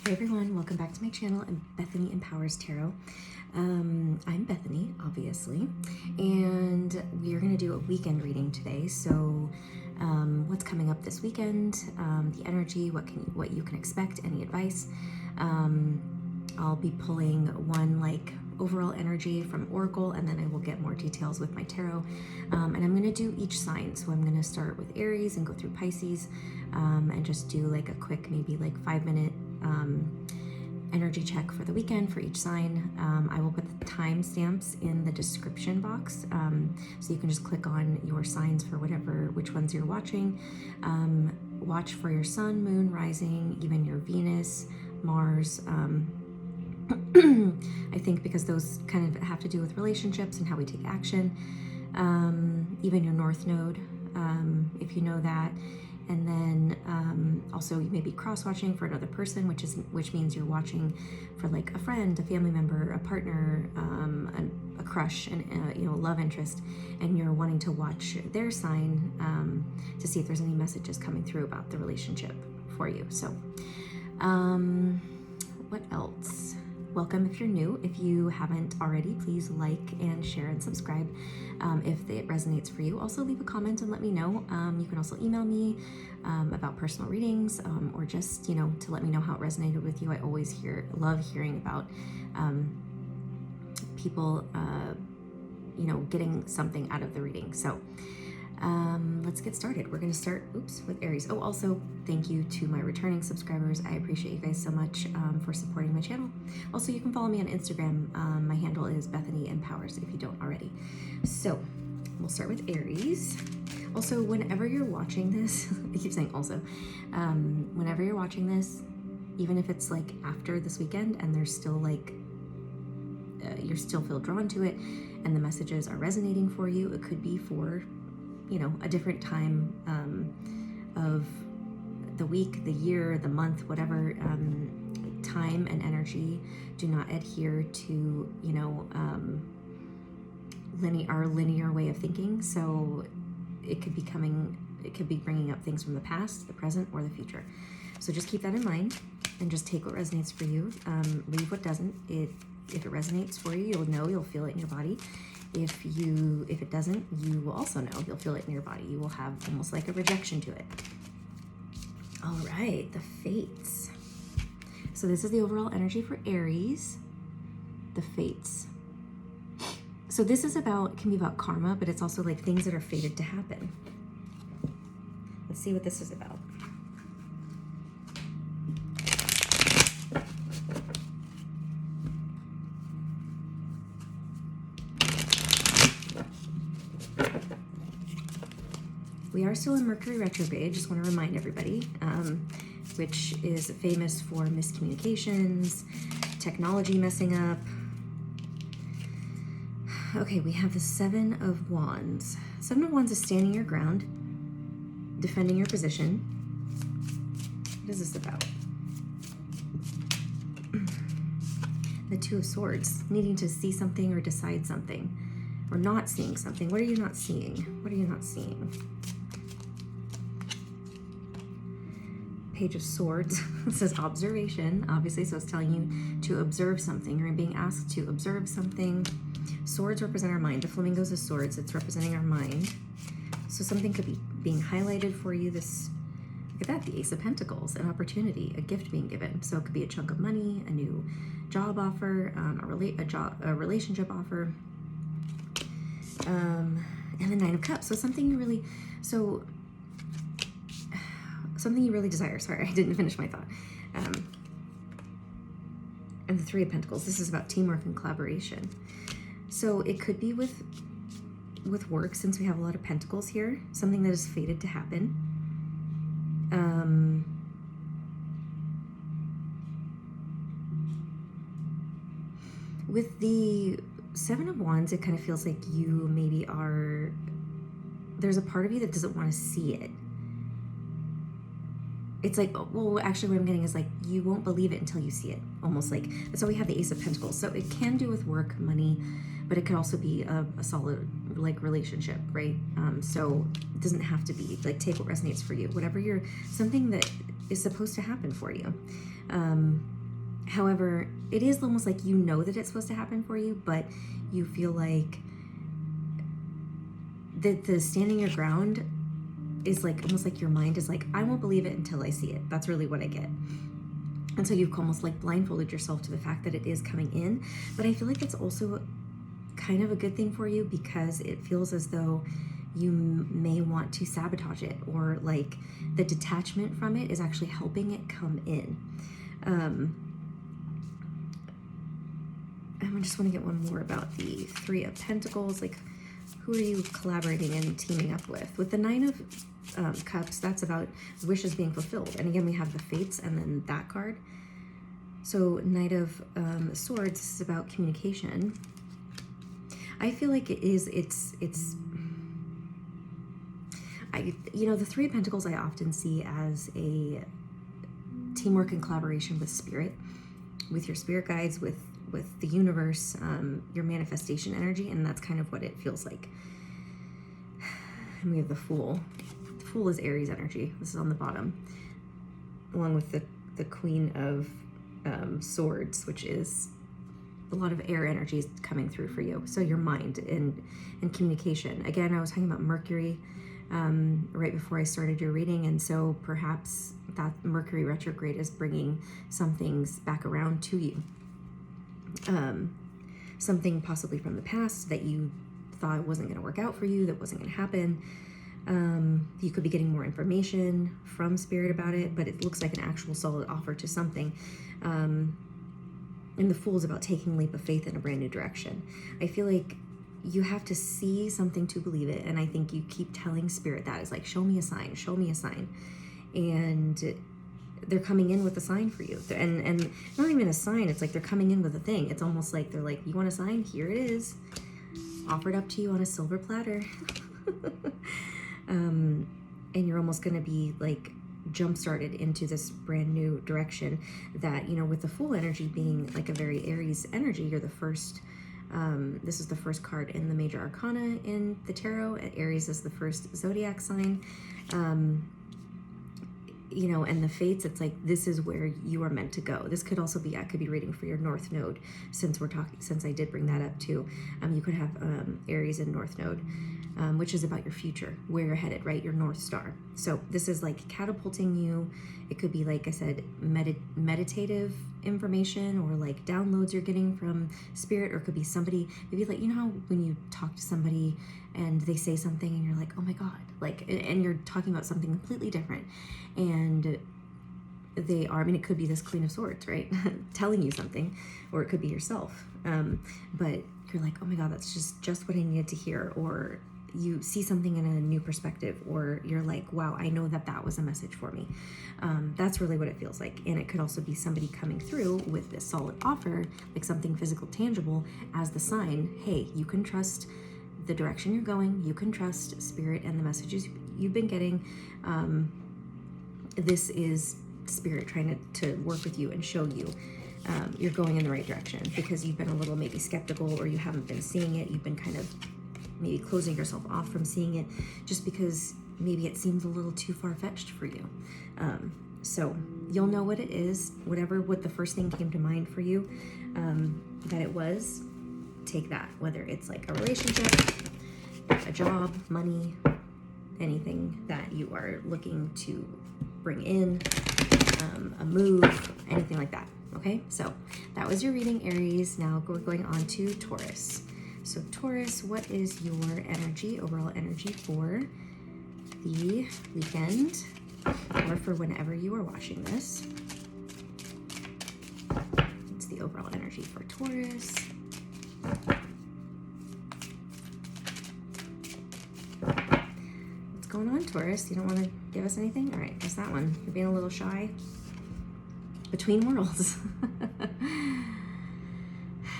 Hey everyone, welcome back to my channel. I'm Bethany Empowers Tarot. I'm Bethany, obviously, and we are going to do a weekend reading today. So what's coming up this weekend, the energy, what you can expect, any advice. I'll be pulling one like overall energy from Oracle, and then I will get more details with my tarot. And I'm going to do each sign. So I'm going to start with Aries and go through Pisces, and just do like a quick, maybe like 5-minute energy check for the weekend for each sign. I will put the timestamps in the description box, so you can just click on your signs for which ones you're watching. Watch for your sun, moon, rising, even your Venus, Mars. I think because those kind of have to do with relationships and how we take action. Even your North Node, if you know that. And then also you may be cross-watching for another person, which means you're watching for like a friend, a family member, a partner, a crush, and a love interest, and you're wanting to watch their sign to see if there's any messages coming through about the relationship for you. So what else? Welcome if you're new. If you haven't already, please like and share and subscribe if it resonates for you. Also leave a comment and let me know. You can also email me about personal readings, or just, to let me know how it resonated with you. I always love hearing about people, getting something out of the reading. So let's get started. We're going to start, with Aries. Oh, also, thank you to my returning subscribers. I appreciate you guys so much for supporting my channel. Also, you can follow me on Instagram. My handle is Bethany Empowers if you don't already. So, we'll start with Aries. Also, whenever you're watching this, I keep saying also, whenever you're watching this, even if it's like after this weekend and there's still like, you still feel drawn to it and the messages are resonating for you, it could be for a different time of the week, the year, the month, whatever. Time and energy do not adhere to, our linear way of thinking. So it could be bringing up things from the past, the present, or the future. So just keep that in mind and just take what resonates for you. Leave what doesn't. If it resonates for you, you'll feel it in your body. If it doesn't, you will also know, you'll feel it in your body. You will have almost like a rejection to it. All right, the fates. So this is the overall energy for Aries, the fates. So this is can be about karma, but it's also like things that are fated to happen. Let's see what this is about. We are still in Mercury retrograde, just want to remind everybody, which is famous for miscommunications, technology messing up. Okay, we have the Seven of Wands. Seven of Wands is standing your ground, defending your position. What is this about? The Two of Swords, needing to see something or decide something, or not seeing something. What are you not seeing? What are you not seeing? Page of Swords. It says observation, obviously, so it's telling you to observe something. You're being asked to observe something. Swords represent our mind. The flamingos are swords. It's representing our mind. So something could be being highlighted for you. Look at that, the Ace of Pentacles, an opportunity, a gift being given. So it could be a chunk of money, a new job offer, a relationship offer, and the Nine of Cups. So something you really desire. Sorry, I didn't finish my thought. And the Three of Pentacles. This is about teamwork and collaboration. So it could be with work, since we have a lot of pentacles here, something that is fated to happen. With the Seven of Wands, it kind of feels like you maybe there's a part of you that doesn't want to see it. It's like, well, actually what I'm getting is like, you won't believe it until you see it. Almost like, that's why we have the Ace of Pentacles. So it can do with work, money, but it could also be a solid like relationship, right? So it doesn't have to be like, take what resonates for you. Something that is supposed to happen for you. However, it is almost like you know that it's supposed to happen for you, but you feel like the standing your ground is like almost like your mind is like, I won't believe it until I see it. That's really what I get. And so you've almost like blindfolded yourself to the fact that it is coming in. But I feel like that's also kind of a good thing for you, because it feels as though you may want to sabotage it, or like the detachment from it is actually helping it come in. I just want to get one more about the Three of Pentacles. Like, who are you collaborating and teaming up with? With the Nine of Cups, that's about wishes being fulfilled. And again, we have the Fates and then that card. So Knight of Swords, this is about communication. I feel like it's the Three of Pentacles I often see as a teamwork and collaboration with spirit, with your spirit guides, with the universe, your manifestation energy, and that's kind of what it feels like. And we have the Fool. The Fool is Aries energy. This is on the bottom, along with the Queen of Swords, which is a lot of air energies coming through for you. So your mind and communication. Again, I was talking about Mercury right before I started your reading, and so perhaps that Mercury retrograde is bringing some things back around to you. Something possibly from the past that you thought wasn't going to work out for you, that wasn't going to happen. You could be getting more information from spirit about it, but it looks like an actual solid offer to something. And the Fool is about taking a leap of faith in a brand new direction. I feel like you have to see something to believe it, and I think you keep telling spirit that. It's like, show me a sign, show me a sign. And they're coming in with a sign for you. And not even a sign, it's like they're coming in with a thing. It's almost like they're like, you want a sign? Here it is. Offered up to you on a silver platter. And you're almost going to be like jump-started into this brand new direction that, with the Fool energy being like a very Aries energy, you're the first, this is the first card in the major arcana in the tarot. Aries is the first zodiac sign. And the Fates, it's like, this is where you are meant to go. This could also be, I could be reading for your North Node, since I did bring that up too. You could have Aries in North Node, which is about your future, where you're headed, right? Your North Star. So this is like catapulting you. It could be, like I said, meditative information, or like downloads you're getting from spirit, or it could be somebody, maybe like, how when you talk to somebody and they say something and you're like, oh my God, like, and you're talking about something completely different, and they are, it could be this Queen of Swords, right? Telling you something, or it could be yourself. But you're like, oh my God, that's just what I needed to hear. Or you see something in a new perspective, or you're like, wow, I know that was a message for me. That's really what it feels like. And it could also be somebody coming through with this solid offer, like something physical, tangible, as the sign, hey, you can trust the direction you're going, you can trust spirit and the messages you've been getting. This is spirit trying to work with you and show you you're going in the right direction, because you've been a little maybe skeptical, or you haven't been seeing it. You've been kind of maybe closing yourself off from seeing it, just because maybe it seems a little too far-fetched for you. So you'll know what it is, what the first thing came to mind for you, that it was. Take that, whether it's like a relationship, a job, money, anything that you are looking to bring in, a move, anything like that. Okay, so that was your reading, Aries. Now we're going on to Taurus. So Taurus, what is your energy, overall energy for the weekend, or for whenever you are watching this? It's the overall energy for Taurus. What's going on, Taurus? You don't want to give us anything? All right, there's that one. You're being a little shy. Between worlds.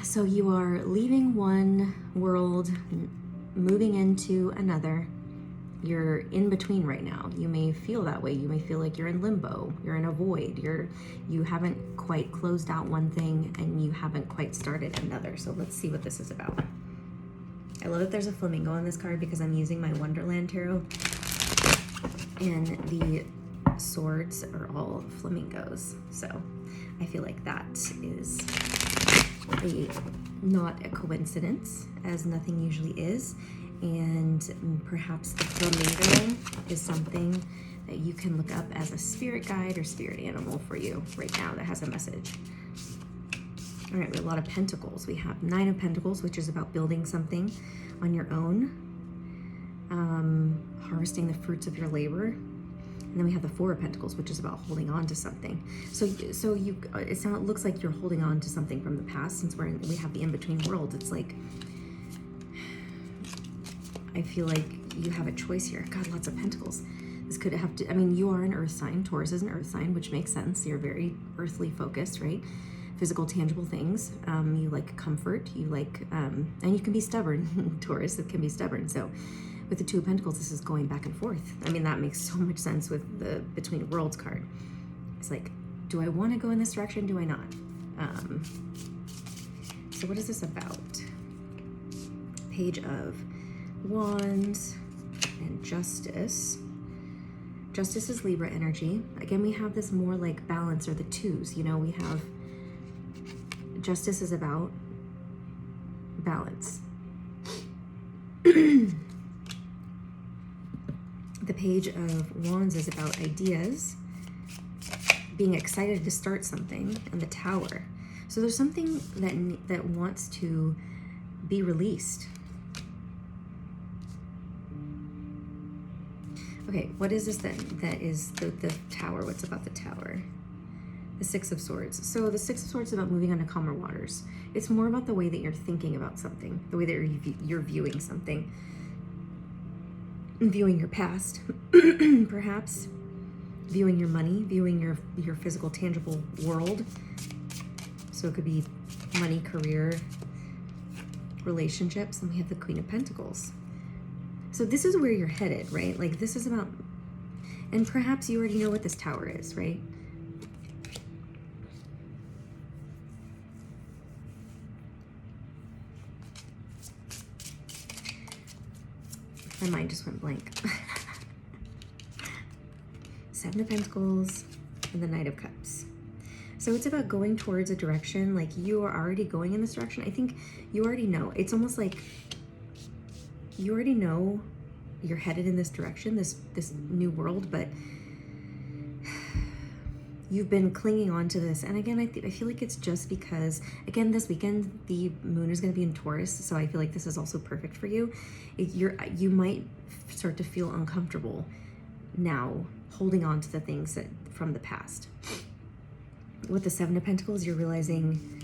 So you are leaving one world, moving into another. You're in between right now. You may feel that way. You may feel like you're in limbo. You're in a void. You haven't quite closed out one thing, and you haven't quite started another. So let's see what this is about. I love that there's a flamingo on this card, because I'm using my Wonderland Tarot. And the swords are all flamingos. So I feel like that is not a coincidence, as nothing usually is. And perhaps the flamingo is something that you can look up as a spirit guide or spirit animal for you right now that has a message. All right, we have a lot of pentacles. We have 9 of Pentacles, which is about building something on your own, harvesting the fruits of your labor. And then we have the 4 of Pentacles, which is about holding on to something. So it looks like you're holding on to something from the past. Since we have the in-between world, it's like, I feel like you have a choice here. God, lots of Pentacles. This could have to, I mean, you are an earth sign. Taurus is an earth sign, which makes sense. You're very earthly focused, right? Physical, tangible things. You like comfort. You like, and you can be stubborn. Taurus, it can be stubborn. So with the 2 of Pentacles, this is going back and forth. I mean, that makes so much sense with the Between Worlds card. It's like, do I want to go in this direction? Do I not? So what is this about? Page of Wands and Justice. Justice is Libra energy. Again, we have this more like balance, or the 2s. You know, we have Justice is about balance. The Page of Wands is about ideas, being excited to start something, and the Tower. So there's something that wants to be released. Okay, what is this then? That is the Tower. What's about the Tower? The 6 of Swords. So the 6 of Swords is about moving on to calmer waters. It's more about the way that you're thinking about something, the way that you're viewing something, viewing your past, perhaps, viewing your money, viewing your physical, tangible world. So it could be money, career, relationships, and we have the Queen of Pentacles. So this is where you're headed, right? Like this is about, and perhaps you already know what this Tower is, right? My mind just went blank. 7 of Pentacles and the Knight of Cups. So it's about going towards a direction, like you are already going in this direction. I think you already know. It's almost like you already know you're headed in this direction, this new world, but you've been clinging on to this. And again, I feel like it's just because, again, this weekend, the moon is going to be in Taurus. So I feel like this is also perfect for you. You might start to feel uncomfortable now holding on to the things from the past. With the 7 of Pentacles, you're realizing,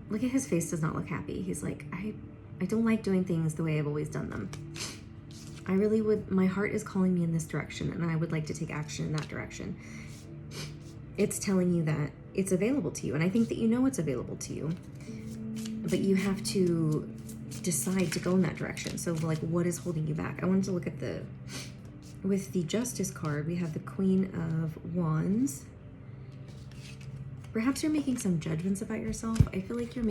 look at his face, does not look happy. He's like, I don't like doing things the way I've always done them. I really would, my heart is calling me in this direction, and I would like to take action in that direction. It's telling you that it's available to you, and I think that you know it's available to you, but you have to decide to go in that direction. So like, what is holding you back? I wanted to look at with the Justice card, we have the Queen of Wands. Perhaps you're making some judgments about yourself. I feel like you're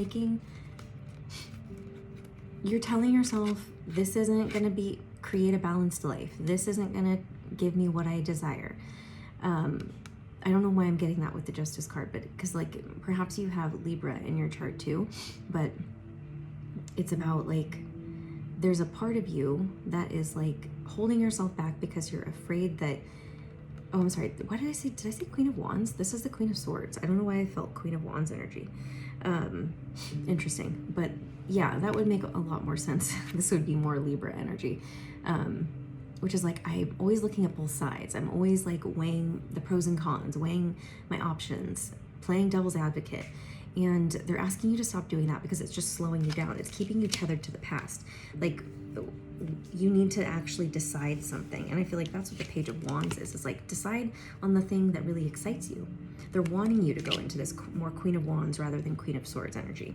telling yourself, this isn't going to create a balanced life. This isn't going to give me what I desire. I don't know why I'm getting that with the Justice card, but because like perhaps you have Libra in your chart too, but it's about like, there's a part of you that is like holding yourself back because you're afraid that, oh, I'm sorry, what did I say? Did I say Queen of Wands? This is the Queen of Swords. I don't know why I felt Queen of Wands energy. Interesting. But yeah, that would make a lot more sense. This would be more Libra energy, which is like, I'm always looking at both sides. I'm always like weighing the pros and cons, weighing my options, playing devil's advocate. And they're asking you to stop doing that because it's just slowing you down. It's keeping you tethered to the past. Like, you need to actually decide something. And I feel like that's what the Page of Wands is. It's like, decide on the thing that really excites you. They're wanting you to go into this more Queen of Wands rather than Queen of Swords energy.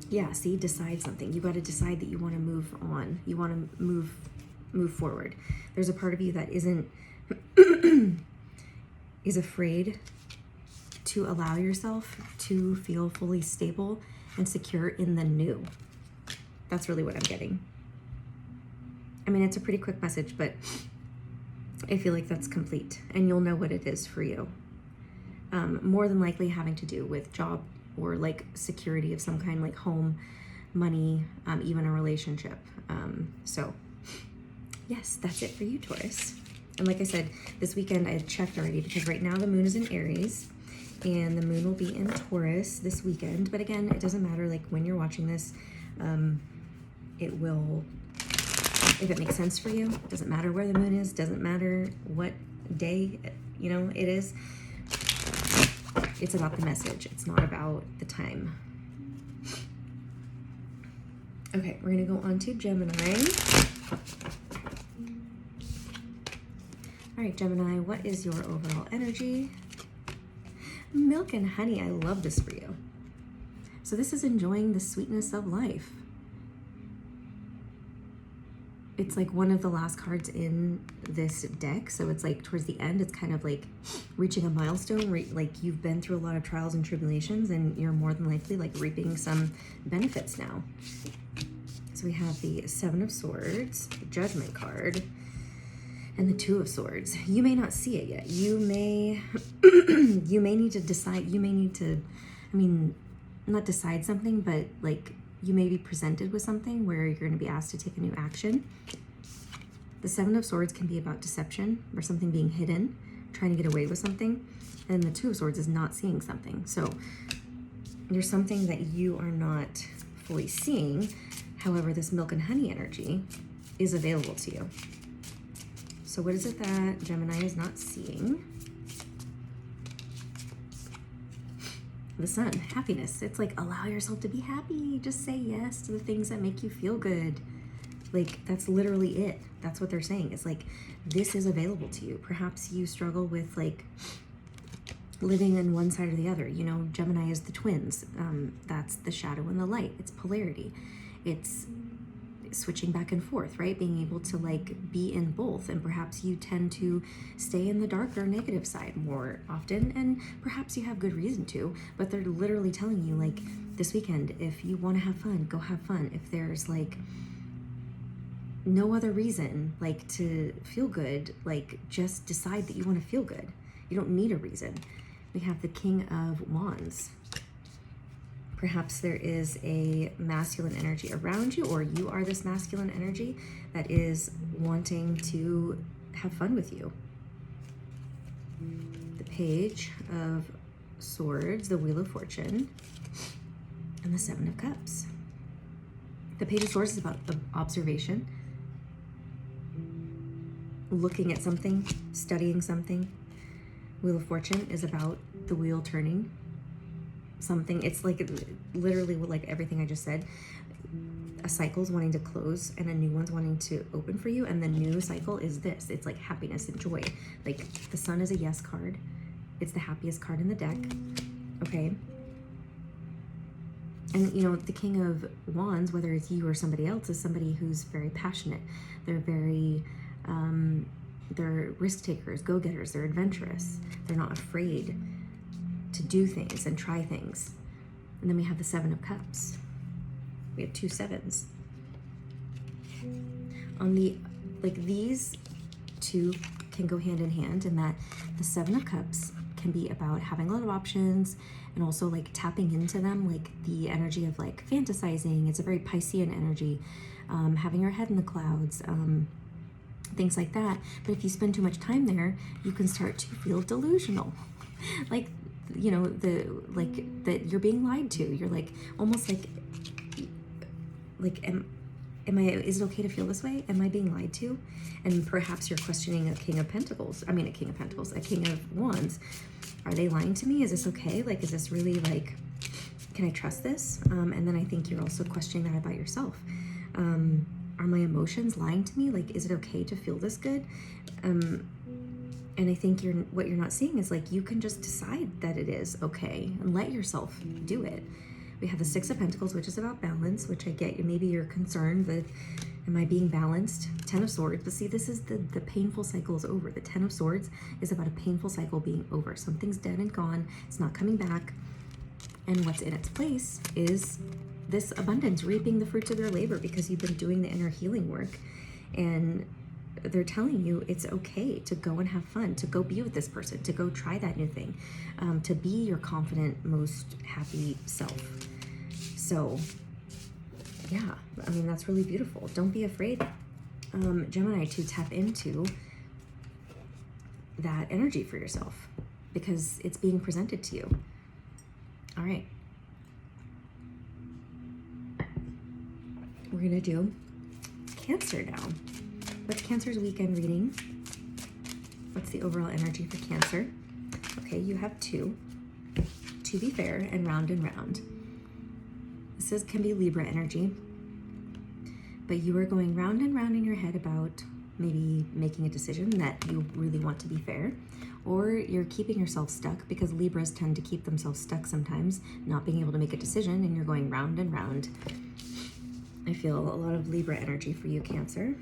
Yeah, see, decide something. You got to decide that you want to move on. You want to move forward. There's a part of you that is afraid to allow yourself to feel fully stable and secure in the new. That's really what I'm getting. I mean, it's a pretty quick message, but I feel like that's complete, and you'll know what it is for you. More than likely having to do with job or like security of some kind, like home, money, even a relationship. So yes, that's it for you, Taurus. And like I said, this weekend I had checked already, because right now the moon is in Aries and the moon will be in Taurus this weekend. But again, it doesn't matter, like when you're watching this, it will, if it makes sense for you, it doesn't matter where the moon is, doesn't matter what day, you know, it is. It's about the message. It's not about the time. Okay, we're gonna go on to Gemini. All right, Gemini, what is your overall energy? Milk and honey, I love this for you. So this is enjoying the sweetness of life. It's like one of the last cards in this deck. So it's like towards the end, it's kind of like reaching a milestone, like you've been through a lot of trials and tribulations and you're more than likely like reaping some benefits now. So we have the Seven of Swords, the Judgment card, and the Two of Swords. You may not see it yet. You may, you may need to decide, you may need to, I mean, not decide something, but like you may be presented with something where you're going to be asked to take a new action. The Seven of Swords can be about deception or something being hidden, trying to get away with something. And the Two of Swords is not seeing something. So there's something that you are not fully seeing. However, this milk and honey energy is available to you. So what is it that Gemini is not seeing? The Sun, happiness. It's like, allow yourself to be happy. Just say yes to the things that make you feel good. Like, that's literally it. That's what they're saying. It's like, this is available to you. Perhaps you struggle with like living in one side or the other. You know, Gemini is the twins. That's the shadow and the light. It's polarity. It's switching back and forth, right? Being able to like be in both. And perhaps you tend to stay in the darker negative side more often, and perhaps you have good reason to, but they're literally telling you like this weekend, if you want to have fun, go have fun. If there's like no other reason like to feel good, like just decide that you want to feel good. You don't need a reason. We have the King of Wands. Perhaps there is a masculine energy around you, or you are this masculine energy that is wanting to have fun with you. The Page of Swords, the Wheel of Fortune, and the Seven of Cups. The Page of Swords is about observation, looking at something, studying something. Wheel of Fortune is about the wheel turning. Something, it's like literally like everything I just said. A cycle's wanting to close and a new one's wanting to open for you, and the new cycle is this. It's like happiness and joy. Like the Sun is a yes card. It's the happiest card in the deck. Okay. And you know, the King of Wands, whether it's you or somebody else, is somebody who's very passionate. They're very they're risk takers, go-getters, they're adventurous. They're not afraid to do things and try things. And then we have the Seven of Cups. We have two sevens. On the, like these two can go hand in hand, in that the Seven of Cups can be about having a lot of options and also like tapping into them, like the energy of like fantasizing. It's a very Piscean energy, having your head in the clouds, things like that. But if you spend too much time there, you can start to feel delusional. Like, you know, like that you're being lied to. You're like almost like am I, is it okay to feel this way? Am I being lied to? And perhaps you're questioning a King of Pentacles. I mean, a King of Pentacles, a King of Wands. Are they lying to me? Is this okay? Like, is this really like, can I trust this? And then I think you're also questioning that about yourself. Are my emotions lying to me? Like, is it okay to feel this good? And I think what you're not seeing is like, you can just decide that it is okay and let yourself do it. We have the Six of Pentacles, which is about balance, which I get. Maybe you're concerned that, am I being balanced? Ten of Swords, but see, this is the painful cycle is over. The Ten of Swords is about a painful cycle being over. Something's dead and gone. It's not coming back. And what's in its place is this abundance, reaping the fruits of your labor, because you've been doing the inner healing work and they're telling you it's okay to go and have fun, to go be with this person, to go try that new thing, to be your confident, most happy self. So yeah, I mean, that's really beautiful. Don't be afraid, Gemini, to tap into that energy for yourself because it's being presented to you. All right. We're going to do Cancer now. What's Cancer's weekend reading? What's the overall energy for Cancer? Okay, you have 2. To be fair, and round and round. This can be Libra energy, but you are going round and round in your head about maybe making a decision that you really want to be fair, or you're keeping yourself stuck because Libras tend to keep themselves stuck sometimes, not being able to make a decision, and you're going round and round. I feel a lot of Libra energy for you, Cancer.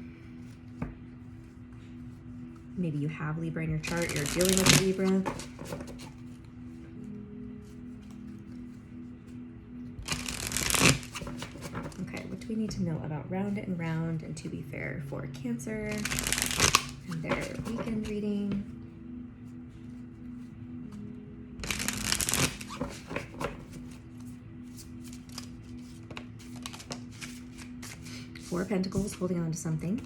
Maybe you have Libra in your chart, you're dealing with Libra. Okay, what do we need to know about round and round and to be fair for Cancer and their weekend reading? Four of Pentacles, holding on to something.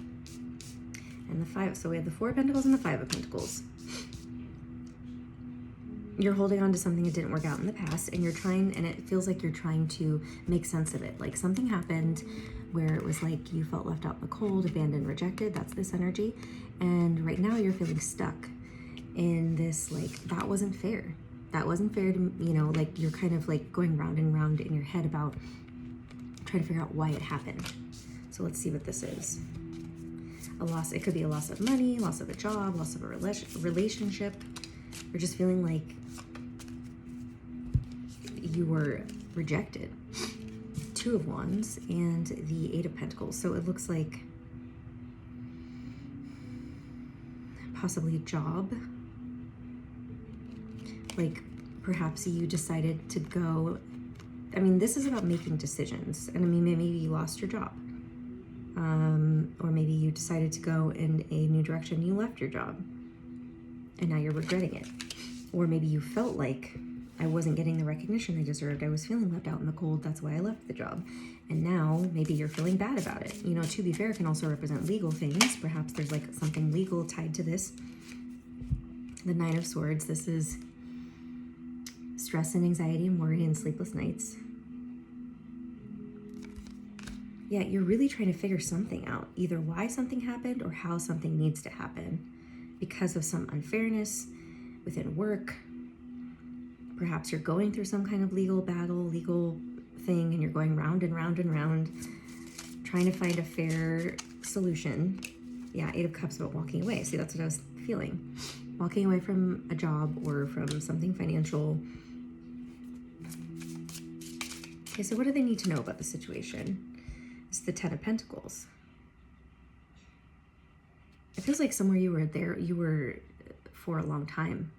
And the 5, so we have the 4 of Pentacles and the 5 of Pentacles. You're holding on to something that didn't work out in the past, and you're trying, and it feels like you're trying to make sense of it. Like something happened where it was like you felt left out in the cold, abandoned, rejected. That's this energy. And right now you're feeling stuck in this, like, that wasn't fair. That wasn't fair to, you know, like you're kind of like going round and round in your head about trying to figure out why it happened. So let's see what this is. A loss, it could be a loss of money, loss of a job, loss of a relationship, or just feeling like you were rejected. 2 of Wands and the 8 of Pentacles. So it looks like possibly a job. Like perhaps you decided to go, I mean, this is about making decisions. And I mean, maybe you lost your job. Or maybe you decided to go in a new direction. You left your job and now you're regretting it. Or maybe you felt like I wasn't getting the recognition I deserved. I was feeling left out in the cold. That's why I left the job. And now maybe you're feeling bad about it. You know, to be fair can also represent legal things. Perhaps there's like something legal tied to this. The 9 of Swords. This is stress and anxiety and worry and sleepless nights. Yeah, you're really trying to figure something out, either why something happened or how something needs to happen because of some unfairness within work. Perhaps you're going through some kind of legal battle, legal thing, and you're going round and round and round, trying to find a fair solution. Yeah, 8 of Cups about walking away. See, that's what I was feeling. Walking away from a job or from something financial. Okay, so what do they need to know about the situation? It's the 10 of Pentacles. It feels like somewhere you were for a long time.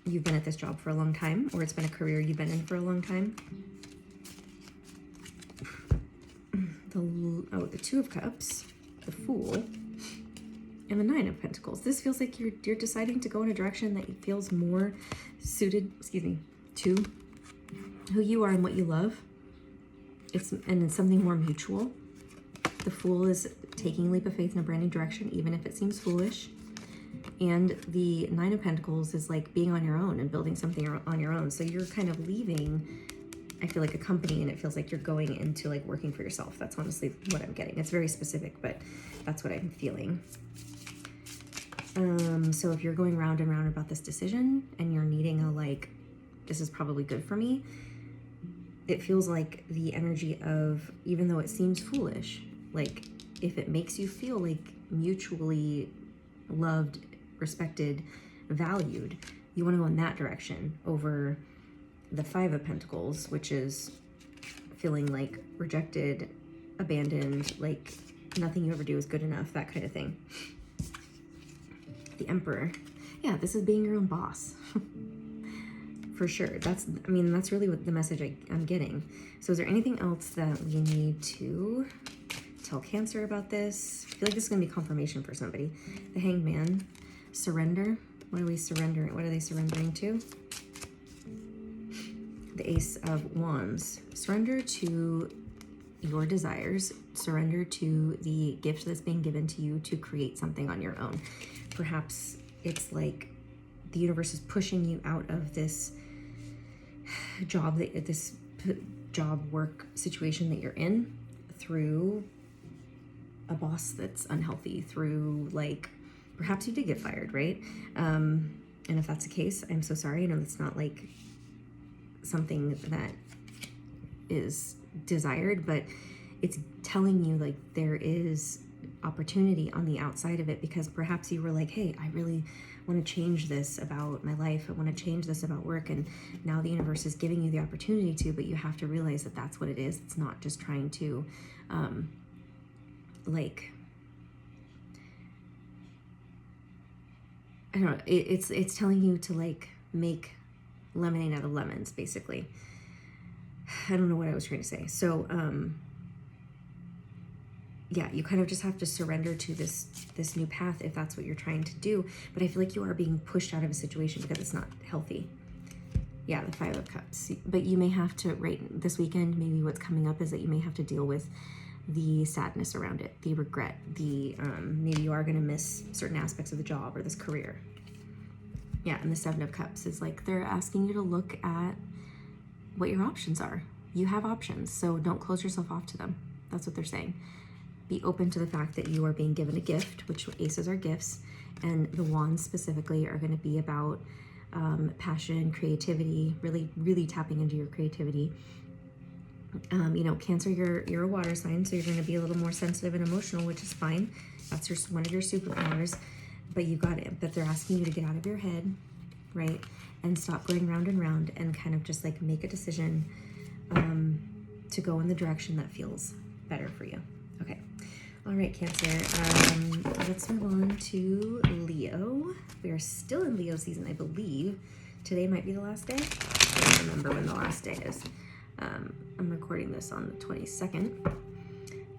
You've been at this job for a long time, or it's been a career you've been in for a long time. The 2 of Cups, the Fool, and the 9 of Pentacles. This feels like you're deciding to go in a direction that feels more suited, to who you are and what you love. It's something more mutual. The Fool is taking a leap of faith in a brand new direction, even if it seems foolish. And the 9 of Pentacles is like being on your own and building something on your own. So you're kind of leaving, I feel like, a company, and it feels like you're going into like working for yourself. That's honestly what I'm getting. It's very specific, but that's what I'm feeling. So if you're going round and round about this decision and you're needing a like, this is probably good for me, it feels like the energy of, even though it seems foolish, like if it makes you feel like mutually loved, respected, valued, you want to go in that direction over the 5 of Pentacles, which is feeling like rejected, abandoned, like nothing you ever do is good enough, that kind of thing. The Emperor. Yeah, this is being your own boss. For sure. That's really what the message I'm getting. So is there anything else that we need to tell Cancer about this. I feel like this is going to be confirmation for somebody. The Hanged Man. Surrender. What are we surrendering? What are they surrendering to? The Ace of Wands. Surrender to your desires. Surrender to the gift that's being given to you to create something on your own. Perhaps it's like the universe is pushing you out of this job, job work situation that you're in, through a boss that's unhealthy, through like, perhaps you did get fired, right? And if that's the case, I'm so sorry. I know that's not like something that is desired, but it's telling you like there is opportunity on the outside of it, because perhaps you were like, hey, I really want to change this about my life. I want to change this about work. And now the universe is giving you the opportunity to, but you have to realize that that's what it is. It's not just trying to, like, I don't know. It's telling you to like make lemonade out of lemons, basically. I don't know what I was trying to say. So, yeah, you kind of just have to surrender to this new path if that's what you're trying to do. But I feel like you are being pushed out of a situation because it's not healthy. Yeah, the Five of Cups. But you may have to, right this weekend, maybe what's coming up is that you may have to deal with the sadness around it, the regret, the maybe you are going to miss certain aspects of the job or this career. Yeah, and the Seven of Cups is like they're asking you to look at what your options are. You have options, so don't close yourself off to them. That's what they're saying. Be open to the fact that you are being given a gift, which aces are gifts, and the wands specifically are going to be about passion, creativity, really tapping into your creativity. You know, Cancer, you're a water sign, so you're going to be a little more sensitive and emotional, which is fine. That's one of your superpowers, but you got it. But they're asking you to get out of your head, right, and stop going round and round, and kind of just like make a decision to go in the direction that feels better for you. Okay. All right, Cancer. Let's move on to Leo. We are still in Leo season, I believe. Today might be the last day. I don't remember when the last day is. I'm recording this on the 22nd.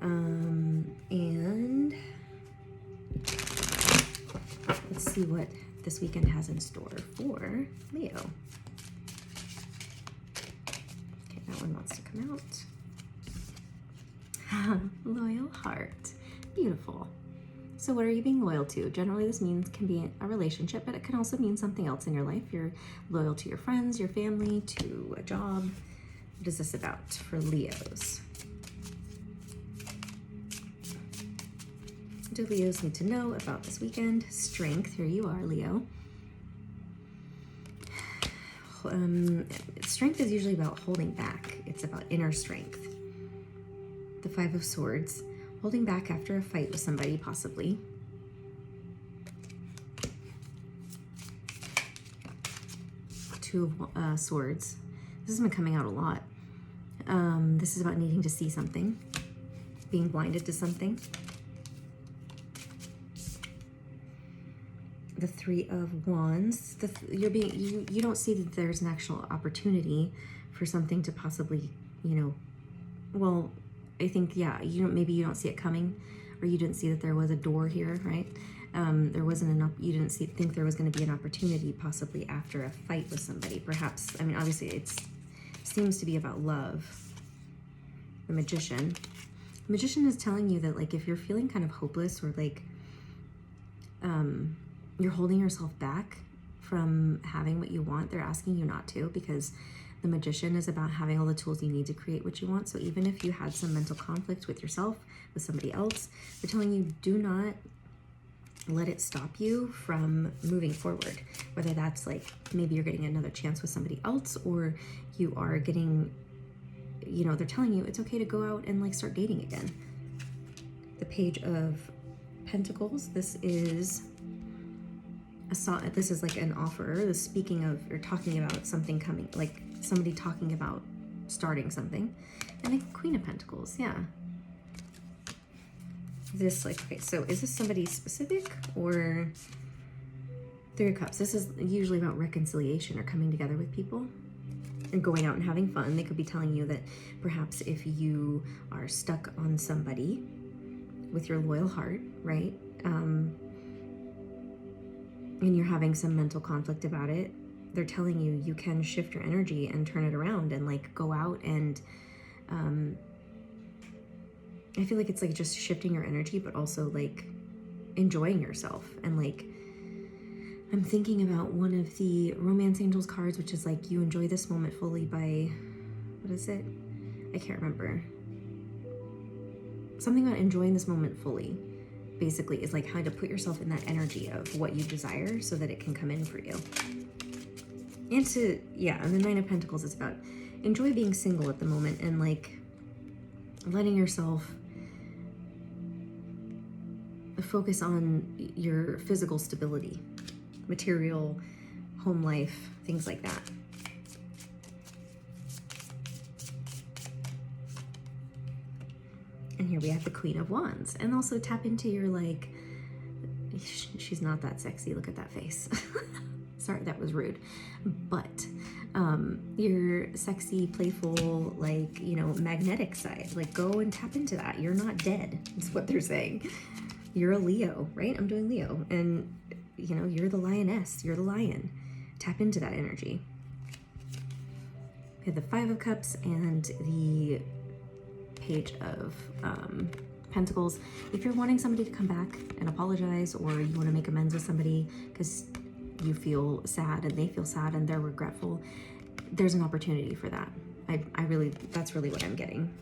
And let's see what this weekend has in store for Leo. Okay, that one wants to come out. Loyal heart. Beautiful. So what are you being loyal to? Generally, this can be a relationship, but it can also mean something else in your life. You're loyal to your friends, your family, to a job. What is this about for Leos? What do Leos need to know about this weekend? Strength. Here you are, Leo. Strength is usually about holding back. It's about inner strength. The Five of Swords. Holding back after a fight with somebody, possibly. Two of Swords. This has been coming out a lot. This is about needing to see something, being blinded to something. The Three of Wands. You don't see that there's an actual opportunity for something to possibly, you know, well, I think, yeah, maybe you don't see it coming, or you didn't see that there was a door here, right? There wasn't enough, you didn't think there was going to be an opportunity possibly after a fight with somebody. Perhaps, I mean, obviously it seems to be about love. The Magician. The Magician is telling you that, like, if you're feeling kind of hopeless, or like you're holding yourself back from having what you want, they're asking you not to, because the Magician is about having all the tools you need to create what you want. So even if you had some mental conflict with yourself, with somebody else, they're telling you, do not let it stop you from moving forward. Whether that's like, maybe you're getting another chance with somebody else, or you are getting, you know, they're telling you it's okay to go out and like start dating again. The Page of Pentacles. This is like an offer. The speaking of, or talking about something coming, like somebody talking about starting something. And a Queen of Pentacles. Yeah. This, like, okay, so is this somebody specific, or Three of Cups? This is usually about reconciliation, or coming together with people and going out and having fun. They could be telling you that perhaps if you are stuck on somebody, with your loyal heart, right? And you're having some mental conflict about it, they're telling you you can shift your energy and turn it around and like go out and I feel like it's like just shifting your energy, but also like enjoying yourself. And like I'm thinking about one of the Romance Angels cards, which is like you enjoy this moment fully by, what is it? I can't remember. Something about enjoying this moment fully basically is like how to put yourself in that energy of what you desire so that it can come in for you. And to, yeah, and the Nine of Pentacles is about enjoy being single at the moment and like letting yourself focus on your physical stability, material, home life, things like that. And here we have the Queen of Wands. And also tap into your like, she's not that sexy, look at that face. Sorry, that was rude. But your sexy, playful, like, you know, magnetic side, like go and tap into that. You're not dead, is what they're saying. You're a Leo, right? I'm doing Leo. And, you know, you're the lioness, you're the lion. Tap into that energy. We have the Five of Cups and the Page of Pentacles. If you're wanting somebody to come back and apologize, or you want to make amends with somebody because you feel sad and they feel sad and they're regretful, there's an opportunity for that. I really, that's really what I'm getting.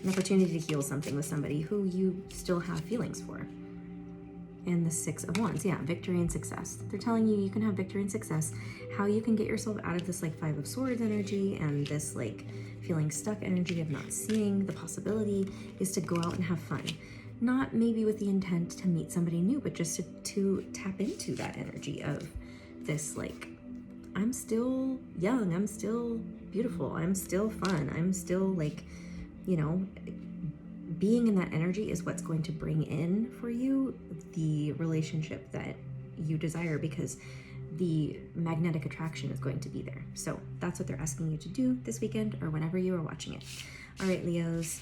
An opportunity to heal something with somebody who you still have feelings for. And the Six of Wands, yeah, victory and success. They're telling you you can have victory and success. How you can get yourself out of this like Five of Swords energy and this like feeling stuck energy of not seeing the possibility is to go out and have fun. Not maybe with the intent to meet somebody new, but just to tap into that energy of this like, I'm still young, I'm still beautiful, I'm still fun, I'm still like, you know, being in that energy is what's going to bring in for you the relationship that you desire, because the magnetic attraction is going to be there. So that's what they're asking you to do this weekend or whenever you are watching it. All right, Leos.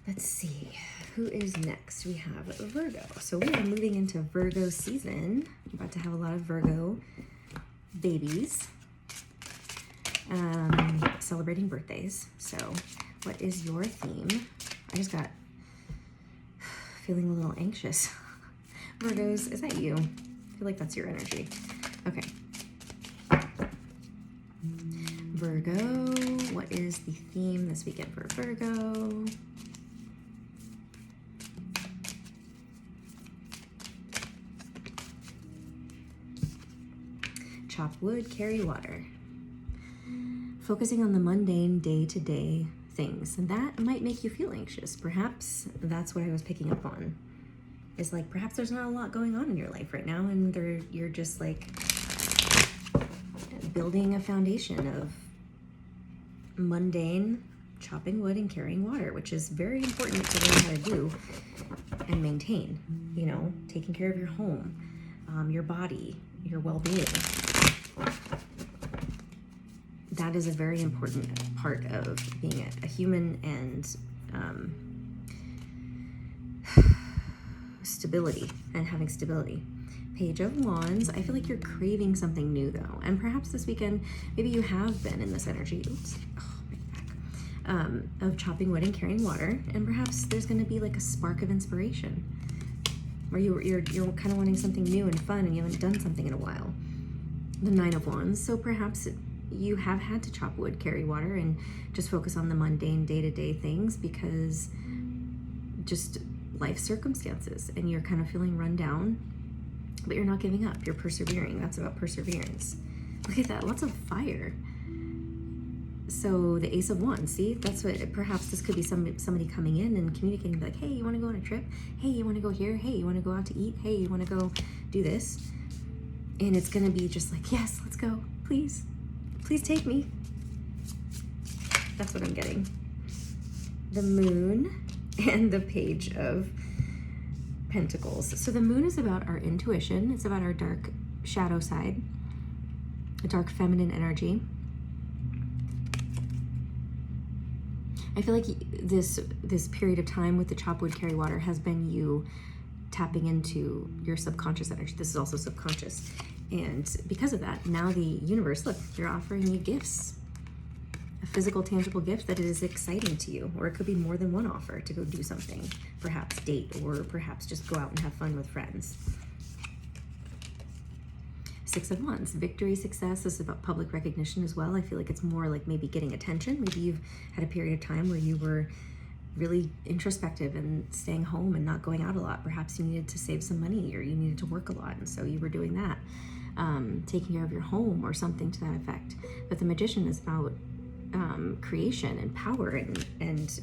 Let's see, who is next? We have Virgo. So we are moving into Virgo season. I'm about to have a lot of Virgo babies celebrating birthdays. So what is your theme? I just got feeling a little anxious. Virgos, is that you? I feel like that's your energy. Okay. Virgo, what is the theme this weekend for Virgo? Chop wood, carry water. Focusing on the mundane day-to-day things. And that might make you feel anxious. Perhaps that's what I was picking up on. Is like, perhaps there's not a lot going on in your life right now, and you're just like building a foundation of mundane chopping wood and carrying water, which is very important to learn how to do and maintain, you know, taking care of your home, your body, your well-being. That is a very important part of being a human, and stability and having stability. Page of Wands, I feel like you're craving something new though. And perhaps this weekend, maybe you have been in this energy, oops, oh, my back, of chopping wood and carrying water. And perhaps there's gonna be like a spark of inspiration where you're kind of wanting something new and fun and you haven't done something in a while. The Nine of Wands, so perhaps you have had to chop wood, carry water, and just focus on the mundane day-to-day things because just life circumstances, and you're kind of feeling run down, but you're not giving up, you're persevering. That's about perseverance. Look at that, lots of fire. So the Ace of Wands, see, that's what, perhaps this could be somebody coming in and communicating like, hey, you want to go on a trip? Hey, you want to go here? Hey, you want to go out to eat? Hey, you want to go do this? And it's going to be just like, yes, let's go, please take me. That's what I'm getting. The Moon and the Page of Pentacles. So the Moon is about our intuition. It's about our dark shadow side, a dark feminine energy. I feel like this period of time with the chop wood carry water has been you tapping into your subconscious energy. This is also subconscious. And because of that, now the universe, look, they're offering you gifts. A physical, tangible gift that is exciting to you. Or it could be more than one offer to go do something. Perhaps date, or perhaps just go out and have fun with friends. Six of Wands, victory, success. This is about public recognition as well. I feel like it's more like maybe getting attention. Maybe you've had a period of time where you were really introspective and staying home and not going out a lot. Perhaps you needed to save some money, or you needed to work a lot, and so you were doing that. Taking care of your home or something to that effect. But the Magician is about creation and power and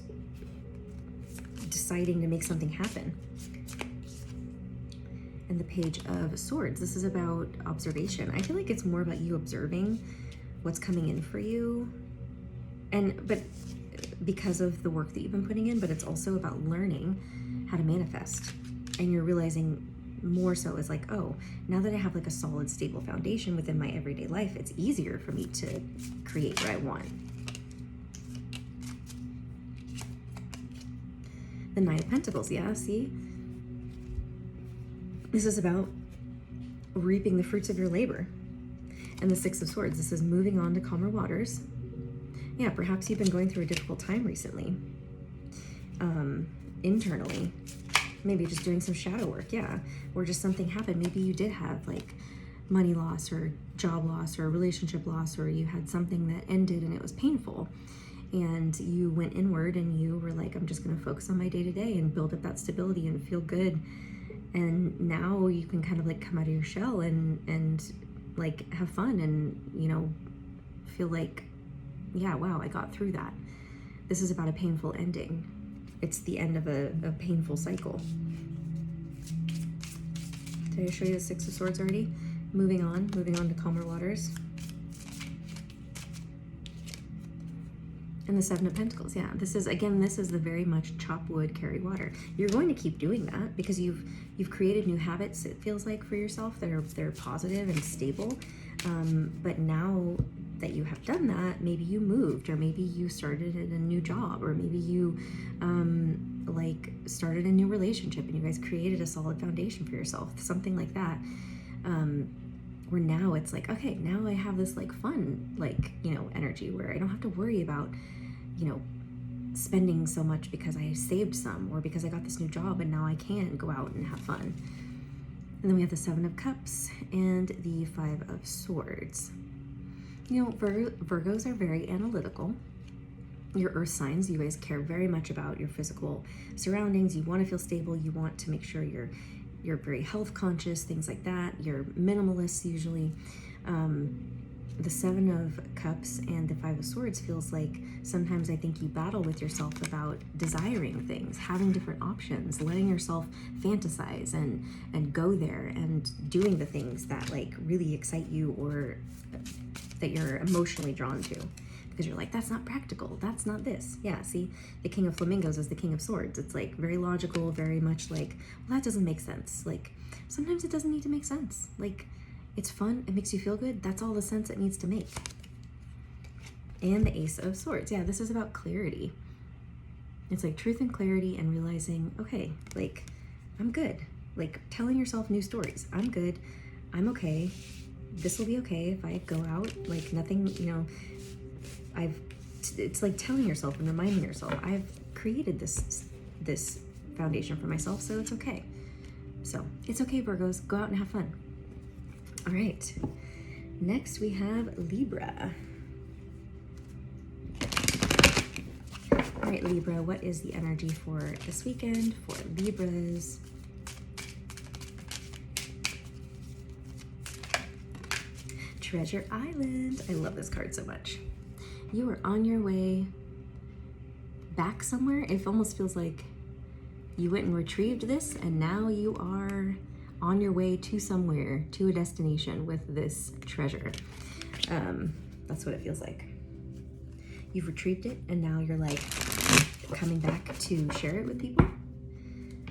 deciding to make something happen. And the Page of Swords, this is about observation. I feel like it's more about you observing what's coming in for you, but because of the work that you've been putting in, but it's also about learning how to manifest. And you're realizing more so is like, oh, now that I have like a solid, stable foundation within my everyday life, it's easier for me to create what I want. The Knight of Pentacles, yeah, see? This is about reaping the fruits of your labor. And the Six of Swords, this is moving on to calmer waters. Yeah, perhaps you've been going through a difficult time recently. Internally. Maybe just doing some shadow work, yeah. Or just something happened. Maybe you did have like money loss or job loss or relationship loss, or you had something that ended and it was painful. And you went inward and you were like, I'm just going to focus on my day-to-day and build up that stability and feel good. And now you can kind of like come out of your shell and like have fun and, you know, feel like, yeah, wow, I got through that. This is about a painful ending. It's the end of a painful cycle. Did I show you the Six of Swords already? Moving on to calmer waters. And the Seven of Pentacles, yeah. This is the very much chop wood, carry water. You're going to keep doing that because you've created new habits, it feels like, for yourself that are positive and stable. But now that you have done that, maybe you moved, or maybe you started at a new job, or maybe you like started a new relationship and you guys created a solid foundation for yourself, something like that. Where now it's like, okay, now I have this like fun, like, you know, energy where I don't have to worry about, you know, spending so much because I saved some, or because I got this new job and now I can go out and have fun. And then we have the Seven of Cups and the Five of Swords. You know, Virgos are very analytical. Your earth signs, you guys care very much about your physical surroundings. You want to feel stable. You want to make sure you're very health conscious, things like that. You're minimalists usually. The Seven of Cups and the Five of Swords feels like sometimes I think you battle with yourself about desiring things, having different options, letting yourself fantasize and go there and doing the things that like really excite you or that you're emotionally drawn to. Because you're like, that's not practical, that's not this. Yeah, see, the King of Flamingos is the King of Swords. It's like very logical, very much like, well, that doesn't make sense. Like, sometimes it doesn't need to make sense. Like, it's fun, it makes you feel good, that's all the sense it needs to make. And the Ace of Swords, yeah, this is about clarity. It's like truth and clarity and realizing, okay, like, I'm good. Like, telling yourself new stories. I'm good, I'm okay, this will be okay if I go out, like nothing, you know, it's like telling yourself and reminding yourself, I've created this foundation for myself, so it's okay. So it's okay, Virgos, go out and have fun. All right, next we have Libra. All right, Libra, what is the energy for this weekend for Libras? Treasure Island. I love this card so much. You are on your way back somewhere. It almost feels like you went and retrieved this and now you are on your way to somewhere, to a destination with this treasure. That's what it feels like. You've retrieved it and now you're like coming back to share it with people.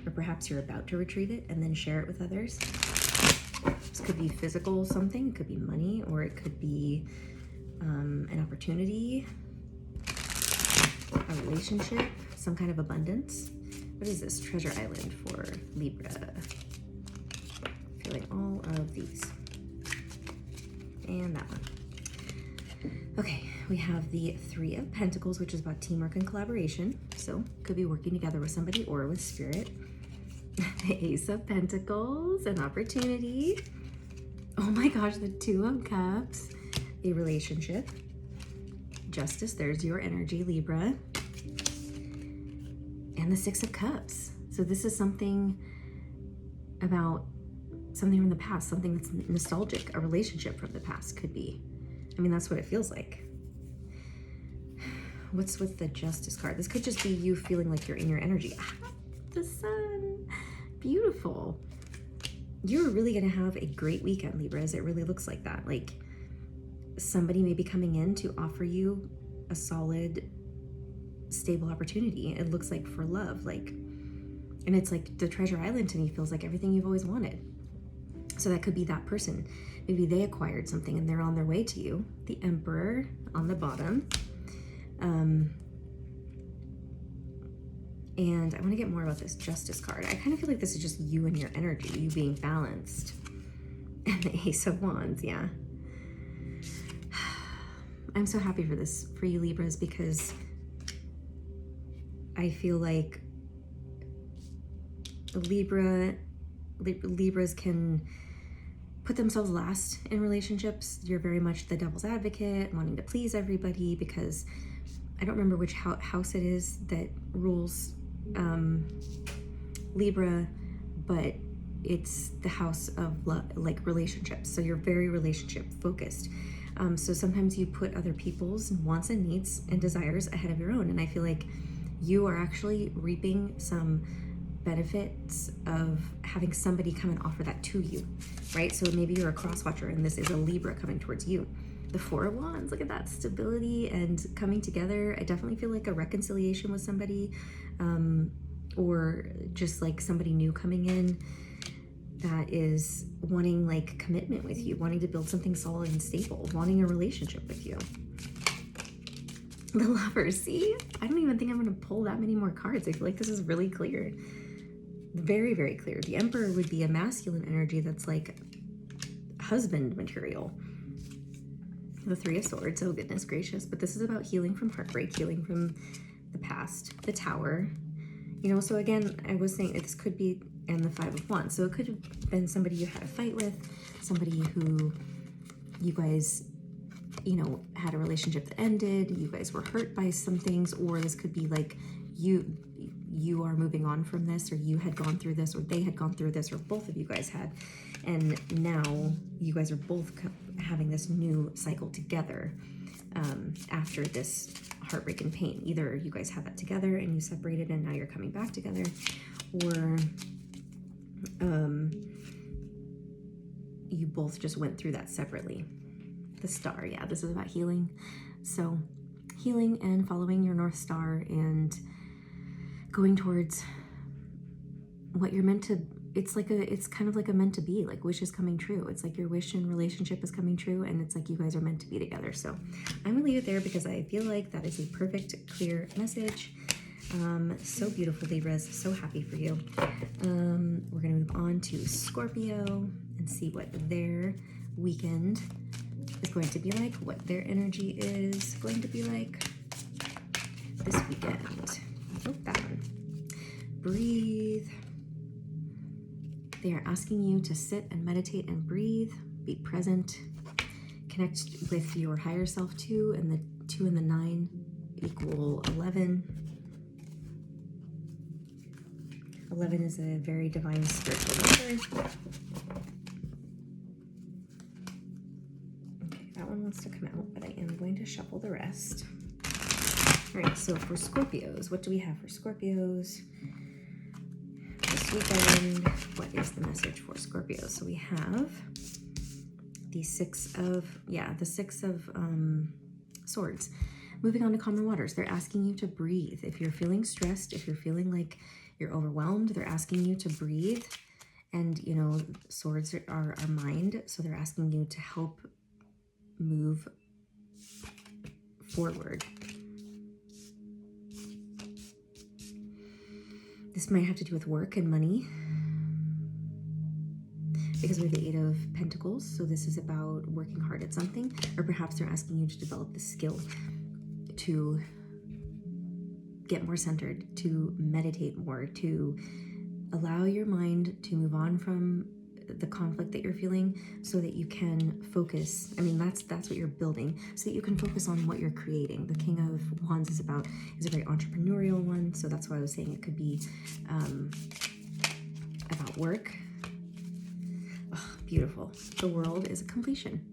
Or perhaps you're about to retrieve it and then share it with others. This could be physical something, it could be money, or it could be an opportunity, a relationship, some kind of abundance. What is this? Treasure Island for Libra. Feeling all of these. And that one. Okay, we have the Three of Pentacles, which is about teamwork and collaboration. So could be working together with somebody or with spirit. The Ace of Pentacles, an opportunity. Oh my gosh, the Two of Cups, a relationship. Justice, there's your energy, Libra. And the Six of Cups. So this is something about something from the past, something that's nostalgic, a relationship from the past could be. I mean, that's what it feels like. What's with the Justice card? This could just be you feeling like you're in your energy. Ah, the Sun, beautiful. You're really gonna have a great weekend, Libras. It really looks like that. Like somebody may be coming in to offer you a solid, stable opportunity. It looks like for love, like, and it's like the Treasure Island to me feels like everything you've always wanted. So that could be that person. Maybe they acquired something and they're on their way to you. The Emperor on the bottom. And I want to get more about this Justice card. I kind of feel like this is just you and your energy, you being balanced. And the Ace of Wands, yeah. I'm so happy for this, for you Libras, because I feel like Libras can put themselves last in relationships. You're very much the devil's advocate, wanting to please everybody, because I don't remember which house it is that rules Libra, but it's the house of like relationships. So you're very relationship focused. So sometimes you put other people's wants and needs and desires ahead of your own. And I feel like you are actually reaping some benefits of having somebody come and offer that to you, right? So maybe you're a cross watcher and this is a Libra coming towards you. The Four of Wands, look at that stability and coming together. I definitely feel like a reconciliation with somebody, or just like somebody new coming in that is wanting like commitment with you, wanting to build something solid and stable, wanting a relationship with you. The Lovers, see? I don't even think I'm gonna pull that many more cards. I feel like this is really clear. Very, very clear. The Emperor would be a masculine energy that's like husband material. The Three of Swords, oh goodness gracious. But this is about healing from heartbreak, healing from the past. The Tower. You know, so again, I was saying this could be, and the Five of Wands. So it could have been somebody you had a fight with, somebody who you guys, you know, had a relationship that ended, you guys were hurt by some things, or this could be like you are moving on from this, or you had gone through this, or they had gone through this, or both of you guys had, and now you guys are both having this new cycle together after this heartbreak and pain. Either you guys had that together and you separated and now you're coming back together, or you both just went through that separately. The Star, yeah, this is about healing. So healing and following your North Star and going towards what you're meant to. It's kind of like a meant to be, like wish is coming true. It's like your wish and relationship is coming true, and it's like you guys are meant to be together. So I'm gonna leave it there because I feel like that is a perfect, clear message. So beautiful, Libras, so happy for you. We're gonna move on to Scorpio and see what their weekend is going to be like, what their energy is going to be like this weekend. Oh, that one. Breathe. They are asking you to sit and meditate and breathe, be present, connect with your higher self too, and the 2 and the 9 equal 11. 11 is a very divine spiritual number. Okay, that one wants to come out, but I am going to shuffle the rest. All right, so for Scorpios, what do we have for Scorpios this weekend? What is the message for Scorpios? So we have the Six of Swords. Moving on to calmer waters, they're asking you to breathe. If you're feeling stressed, if you're feeling like you're overwhelmed, they're asking you to breathe. And, you know, swords are our mind, so they're asking you to help move forward. This might have to do with work and money, because we have the Eight of Pentacles. So this is about working hard at something, or perhaps they're asking you to develop the skill to get more centered, to meditate more, to allow your mind to move on from the conflict that you're feeling, so that you can focus. I mean, that's what you're building, so that you can focus on what you're creating. The King of Wands is a very entrepreneurial one, so that's why I was saying it could be about work. Oh, beautiful. The World is a completion.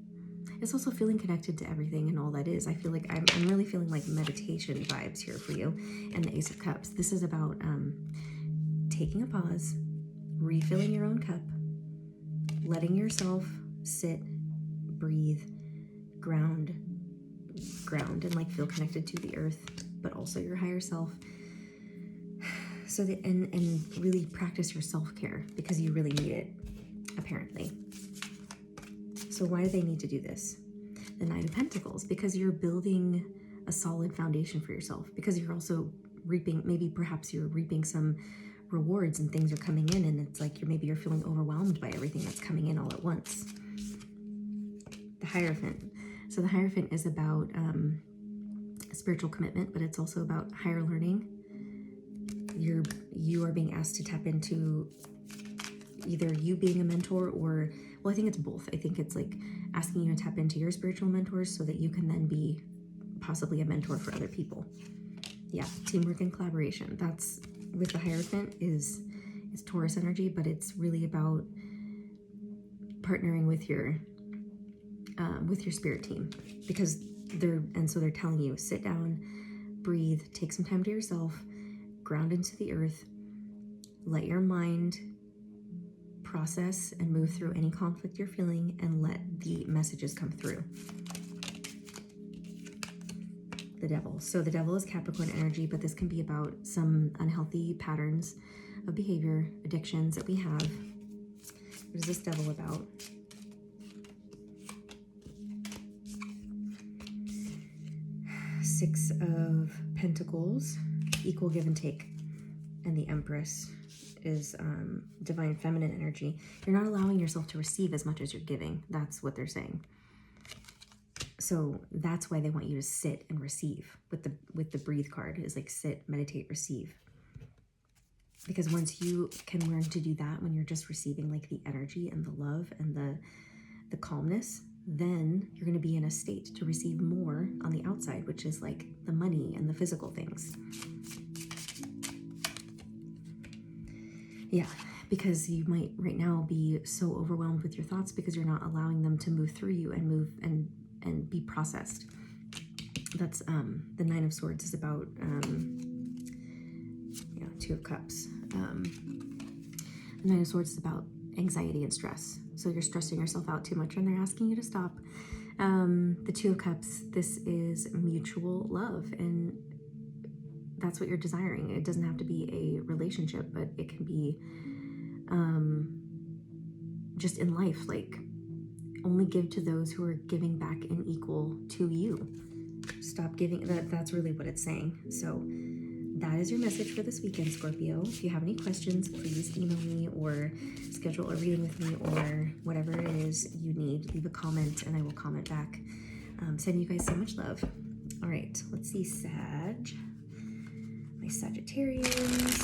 It's also feeling connected to everything and all that is. I feel like I'm really feeling like meditation vibes here for you. And the Ace of Cups. This is about taking a pause, refilling your own cup, letting yourself sit, breathe, ground, and like feel connected to the earth, but also your higher self. So that, and really practice your self-care, because you really need it, apparently. So why do they need to do this? The Knight of Pentacles, because you're building a solid foundation for yourself, because you're also reaping, perhaps you're reaping some rewards and things are coming in, and it's like you're feeling overwhelmed by everything that's coming in all at once. The Hierophant. So the Hierophant is about spiritual commitment, but it's also about higher learning. You are being asked to tap into either you being a mentor, or, well, I think it's both. I think it's like asking you to tap into your spiritual mentors so that you can then be possibly a mentor for other people. Yeah, teamwork and collaboration. That's, with the Hierophant, it's Taurus energy, but it's really about partnering with your spirit team, because they're telling you, sit down, breathe, take some time to yourself, ground into the earth, let your mind process and move through any conflict you're feeling, and let the messages come through. The Devil. So the Devil is Capricorn energy, but this can be about some unhealthy patterns of behavior, addictions that we have. What is this Devil about? Six of Pentacles, equal give and take. And the Empress is divine feminine energy. You're not allowing yourself to receive as much as you're giving. That's what they're saying. So that's why they want you to sit and receive with the breathe card, is like sit, meditate, receive. Because once you can learn to do that, when you're just receiving like the energy and the love and the calmness, then you're going to be in a state to receive more on the outside, which is like the money and the physical things. Yeah, because you might right now be so overwhelmed with your thoughts because you're not allowing them to move through you and move and be processed. That's the Nine of Swords is about Two of Cups. The Nine of Swords is about anxiety and stress. So you're stressing yourself out too much and they're asking you to stop. The Two of Cups, this is mutual love, and that's what you're desiring. It doesn't have to be a relationship, but it can be just in life, like only give to those who are giving back in equal to you. Stop giving. That's really what it's saying. So that is your message for this weekend, Scorpio. If you have any questions, please email me or schedule a reading with me, or whatever it is you need. Leave a comment and I will comment back. Send you guys so much love. All right, let's see, Sag. My Sagittarians.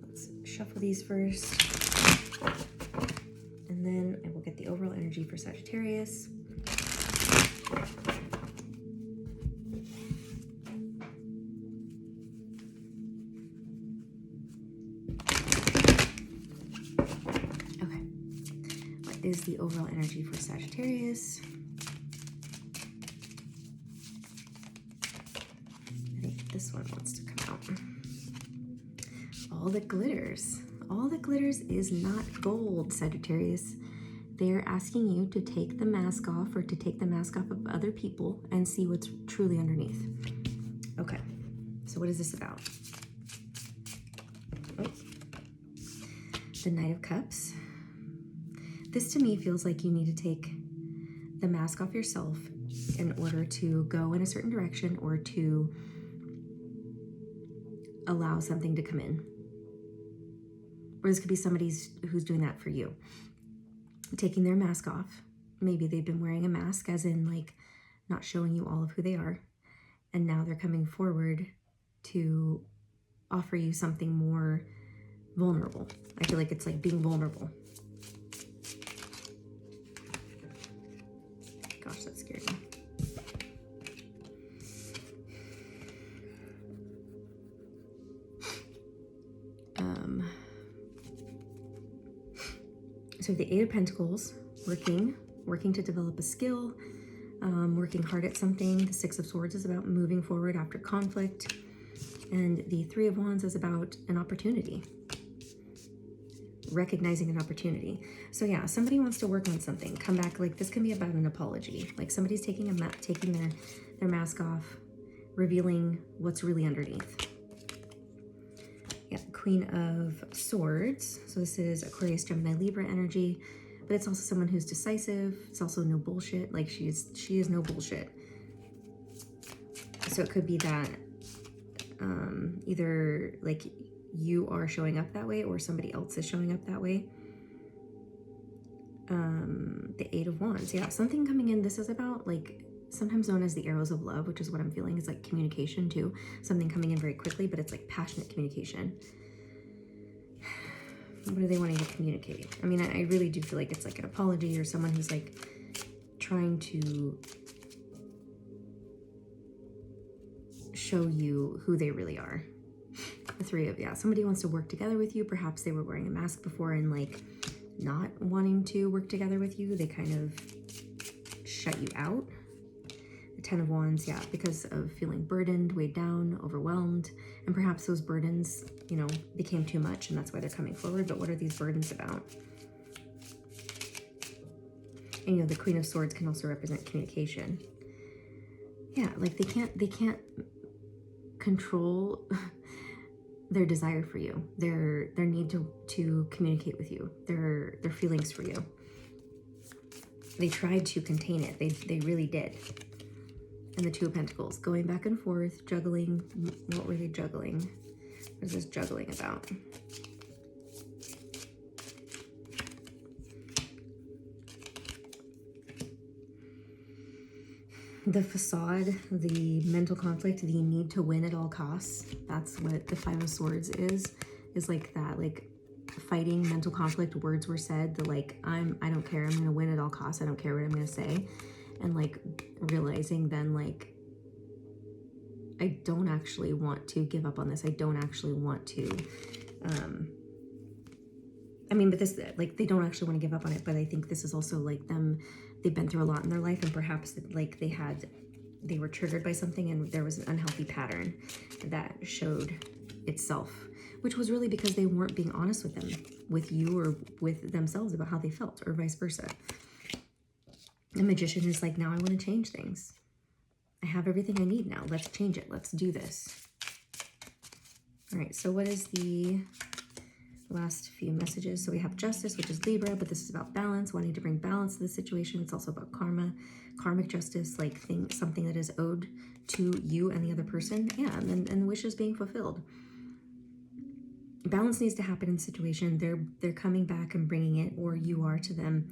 Let's shuffle these first. And then I will get the overall energy for Sagittarius. Okay. What is the overall energy for Sagittarius? I think this one wants to come out. All that glitters. All that glitters is not gold, Sagittarius. They're asking you to take the mask off, or to take the mask off of other people and see what's truly underneath. Okay, so what is this about? Oh. The Knight of Cups. This to me feels like you need to take the mask off yourself in order to go in a certain direction or to allow something to come in. Or this could be somebody who's doing that for you. Taking their mask off. Maybe they've been wearing a mask, as in like not showing you all of who they are. And now they're coming forward to offer you something more vulnerable. I feel like it's like being vulnerable. Gosh, that scared me. So the Eight of Pentacles, working to develop a skill, working hard at something. The Six of Swords is about moving forward after conflict. And the Three of Wands is about an opportunity. Recognizing an opportunity. So yeah, somebody wants to work on something. Come back, like this can be about an apology. Like somebody's taking their mask off, revealing what's really underneath. Yeah, Queen of Swords. So this is Aquarius, Gemini, Libra energy, but it's also someone who's decisive. It's also no bullshit. Like she is no bullshit. So it could be that either like you are showing up that way or somebody else is showing up that way. The Eight of Wands. Yeah, something coming in. This is about like sometimes known as the arrows of love, which is what I'm feeling is like communication too. Something coming in very quickly, but it's like passionate communication. What are they wanting to communicate? I mean, I really do feel like it's like an apology or someone who's like trying to show you who they really are. The Three of, yeah, somebody wants to work together with you. Perhaps they were wearing a mask before and like not wanting to work together with you. They kind of shut you out. The Ten of Wands, yeah, because of feeling burdened, weighed down, overwhelmed, and perhaps those burdens, you know, became too much and that's why they're coming forward. But what are these burdens about? And you know, the Queen of Swords can also represent communication. Yeah, like they can't control their desire for you, their need to communicate with you, their feelings for you. They tried to contain it. They really did. And the Two of Pentacles, going back and forth, juggling. What were they juggling? What is this juggling about? The facade, the mental conflict, the need to win at all costs. That's what the Five of Swords is like that, like fighting mental conflict. Words were said, the like, I don't care, I'm gonna win at all costs, I don't care what I'm gonna say. And like realizing then like, I don't actually want to give up on this. I don't actually want to, I mean, but this, like, they don't actually want to give up on it, but I think this is also like them, they've been through a lot in their life and perhaps like they were triggered by something and there was an unhealthy pattern that showed itself, which was really because they weren't being honest with you or with themselves about how they felt, or vice versa. The Magician is like, now I want to change things. I have everything I need now. Let's change it. Let's do this. All right, so what is the last few messages? So we have Justice, which is Libra, but this is about balance, wanting to bring balance to the situation. It's also about karma, karmic justice, like something that is owed to you and the other person. Yeah, and the wishes being fulfilled. Balance needs to happen in the situation. They're coming back and bringing it, or you are to them.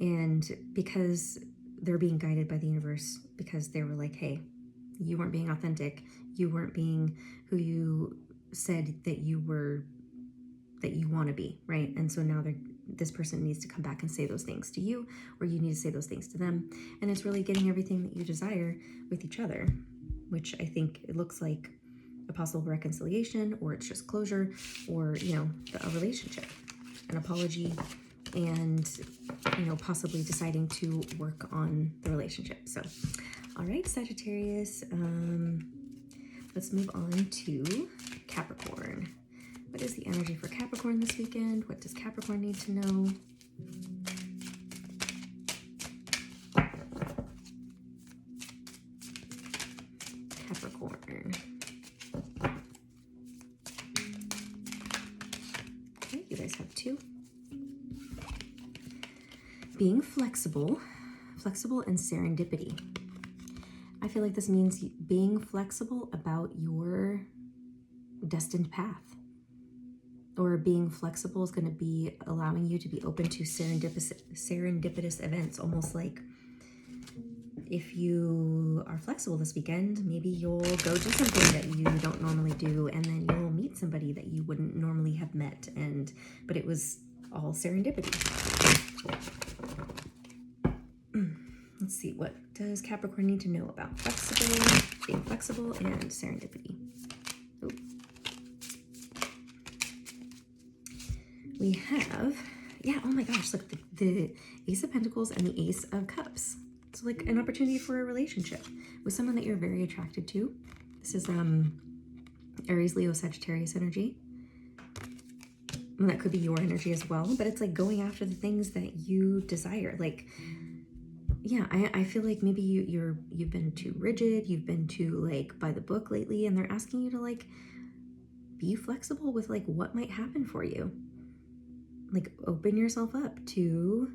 And because they're being guided by the universe, because they were like, hey, you weren't being authentic. You weren't being who you said that you were, that you want to be, right? And so now this person needs to come back and say those things to you, or you need to say those things to them. And it's really getting everything that you desire with each other, which I think it looks like a possible reconciliation, or it's just closure, or, you know, a relationship, an apology, and, you know, possibly deciding to work on the relationship. So, all right, Sagittarius, let's move on to Capricorn. What is the energy for Capricorn this weekend? What does Capricorn need to know? Capricorn. Okay, you guys have two. Being flexible and serendipity. I feel like this means being flexible about your destined path. Or being flexible is going to be allowing you to be open to serendipitous events. Almost like if you are flexible this weekend, maybe you'll go do something that you don't normally do, and then you'll meet somebody that you wouldn't normally have met, but it was all serendipity. Let's see, what does Capricorn need to know about being flexible and serendipity? Ooh. We have, yeah, oh my gosh, look, the Ace of Pentacles and the Ace of Cups. So like an opportunity for a relationship with someone that you're very attracted to. This is Aries, Leo, Sagittarius energy. And that could be your energy as well, but it's like going after the things that you desire. Like, yeah, I feel like maybe you've been too rigid, you've been too like by the book lately, and they're asking you to like be flexible with like what might happen for you. Like open yourself up to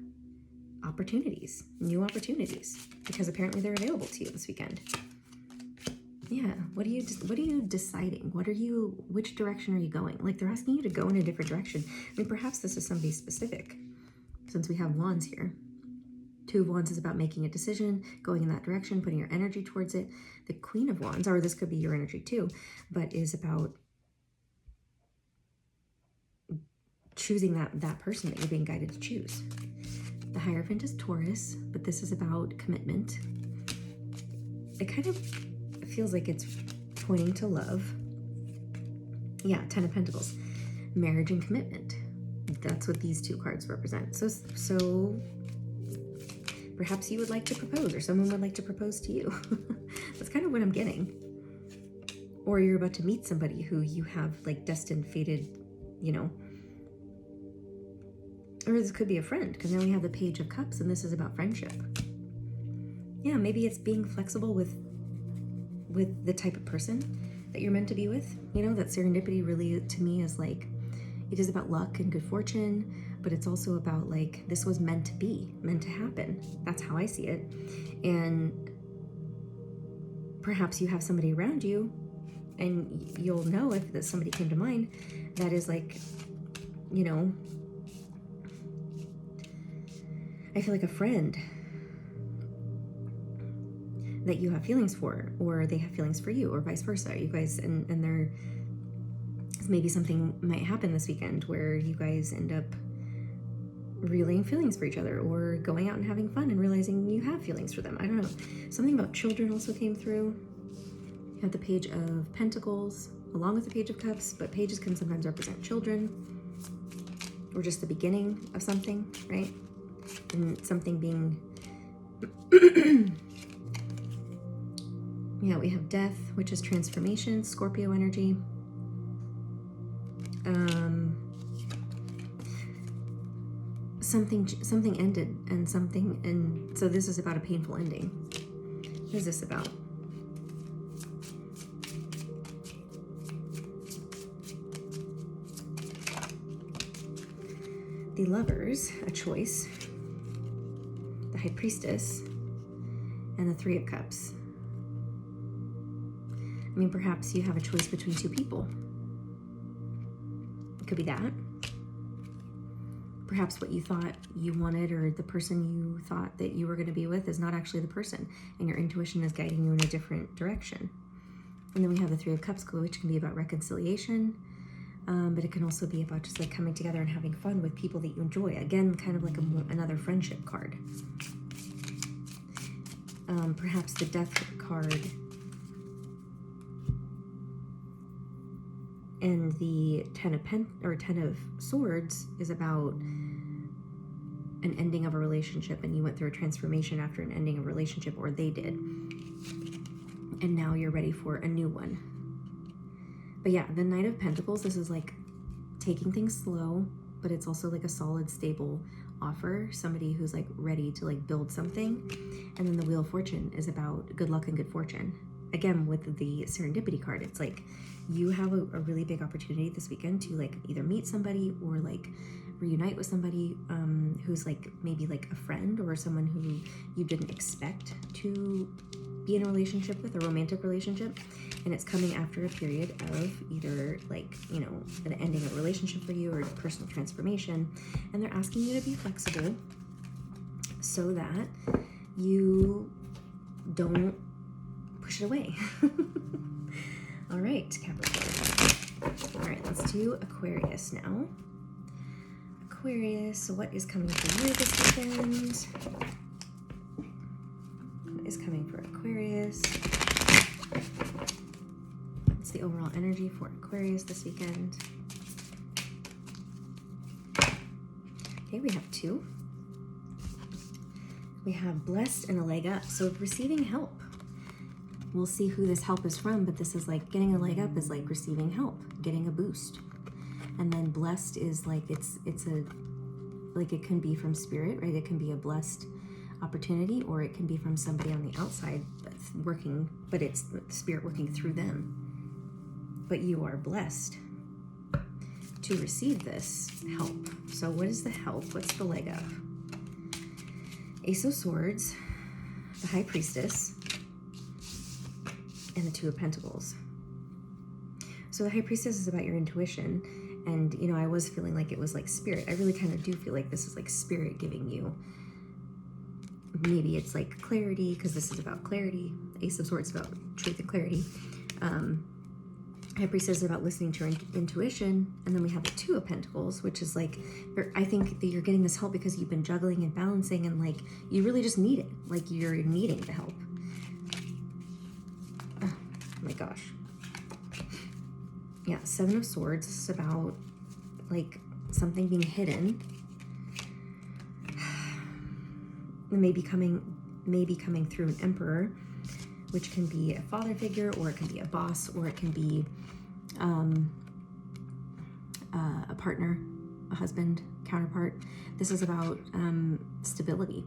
opportunities, new opportunities, because apparently they're available to you this weekend. Yeah, what are you deciding? Which direction are you going? Like they're asking you to go in a different direction. I mean, perhaps this is somebody specific, since we have wands here. Two of Wands is about making a decision, going in that direction, putting your energy towards it. The Queen of Wands, or this could be your energy too, but is about choosing that person that you're being guided to choose. The Hierophant is Taurus, but this is about commitment. It kind of feels like it's pointing to love. Yeah, Ten of Pentacles, marriage and commitment. That's what these two cards represent. So perhaps you would like to propose, or someone would like to propose to you. That's kind of what I'm getting. Or you're about to meet somebody who you have like destined, fated, or this could be a friend, because now we have the Page of Cups, and this is about friendship. Yeah, maybe it's being flexible with the type of person that you're meant to be with. That serendipity really, to me, is like, it is about luck and good fortune, but it's also about like, this was meant to be, meant to happen. That's how I see it. And perhaps you have somebody around you, and you'll know if somebody came to mind, that is like, I feel like a friend that you have feelings for, or they have feelings for you, or vice versa. You guys, and there maybe something might happen this weekend where you guys end up relaying feelings for each other, or going out and having fun and realizing you have feelings for them. I don't know. Something about children also came through. You have the Page of Pentacles along with the Page of Cups, but pages can sometimes represent children, or just the beginning of something, right? And something being yeah, we have Death, which is transformation, Scorpio energy. Something ended, and so this is about a painful ending. What is this about? The Lovers, a choice. The High Priestess, and the Three of Cups. I mean, perhaps you have a choice between two people. It could be that. Perhaps what you thought you wanted, or the person you thought that you were going to be with, is not actually the person, and your intuition is guiding you in a different direction. And then we have the Three of Cups, which can be about reconciliation, but it can also be about just like coming together and having fun with people that you enjoy. Again, kind of like another friendship card. Perhaps the Death card and the Ten of Swords is about an ending of a relationship, and you went through a transformation after an ending of a relationship, or they did, and now you're ready for a new one. But yeah, the Knight of Pentacles, this is like taking things slow, but it's also like a solid, stable offer, somebody who's like ready to like build something. And then the Wheel of Fortune is about good luck and good fortune. again, with the serendipity card, it's like you have a really big opportunity this weekend to like either meet somebody or like reunite with somebody who's like maybe like a friend or someone who you didn't expect to be in a relationship with, a romantic relationship, and it's coming after a period of either like, you know, an ending of a relationship for you or personal transformation, and they're asking you to be flexible so that you don't push it away. All right, Capricorn. All right, let's do Aquarius now. Aquarius, so what is coming for you this weekend? What is coming for Aquarius? What's the overall energy for Aquarius this weekend? Okay, we have 2. We have blessed and a leg up, so receiving help. We'll see who this help is from, but this is like getting a leg up is like receiving help, getting a boost. And then blessed is like it's a like it can be from spirit, right? It can be a blessed opportunity, or it can be from somebody on the outside working, but it's spirit working through them. But you are blessed to receive this help. So what is the help? What's the leg up? Ace of Swords, the High Priestess, and the Two of Pentacles. So the High Priestess is about your intuition, and you know, I was feeling like it was like spirit. I really kind of do feel like this is like spirit giving you, maybe it's like clarity, because this is about clarity. Ace of Swords is about truth and clarity. High Priestess is about listening to your intuition, and then we have the Two of Pentacles, which is like, I think that you're getting this help because you've been juggling and balancing, and like you really just need it, like you're needing the help. Oh my gosh. Yeah, Seven of Swords is about like something being hidden, maybe coming through an Emperor, which can be a father figure, or it can be a boss, or it can be a partner, a husband, counterpart. This is about stability.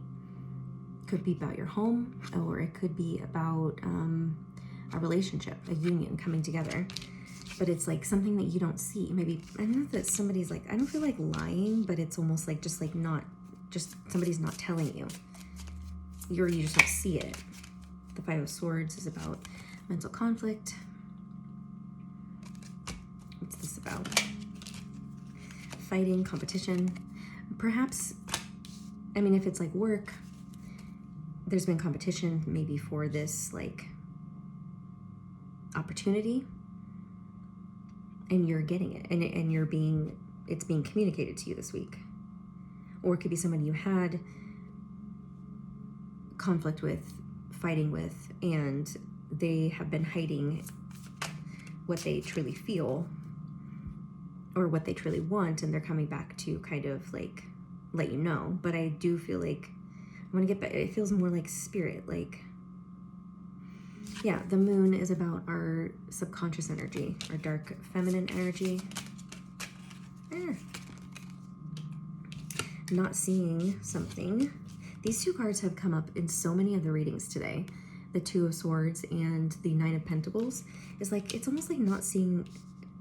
Could be about your home, or it could be about a relationship, a union coming together. But it's like something that you don't see. Maybe, I don't know if that somebody's like, I don't feel like lying, but it's almost like just like not, just somebody's not telling you. You just don't see it. The Five of Swords is about mental conflict. What's this about? Fighting, competition. Perhaps, I mean, if it's like work, there's been competition maybe for this like opportunity, and you're getting it, and it's being communicated to you this week. Or it could be somebody you had conflict with, fighting with, and they have been hiding what they truly feel or what they truly want, and they're coming back to kind of like let you know. But I do feel like I want to get back, it feels more like spirit, like, yeah, the moon is about our subconscious energy, our dark feminine energy. Not seeing something. These two cards have come up in so many of the readings today. The Two of Swords and the Nine of Pentacles is like, it's almost like not seeing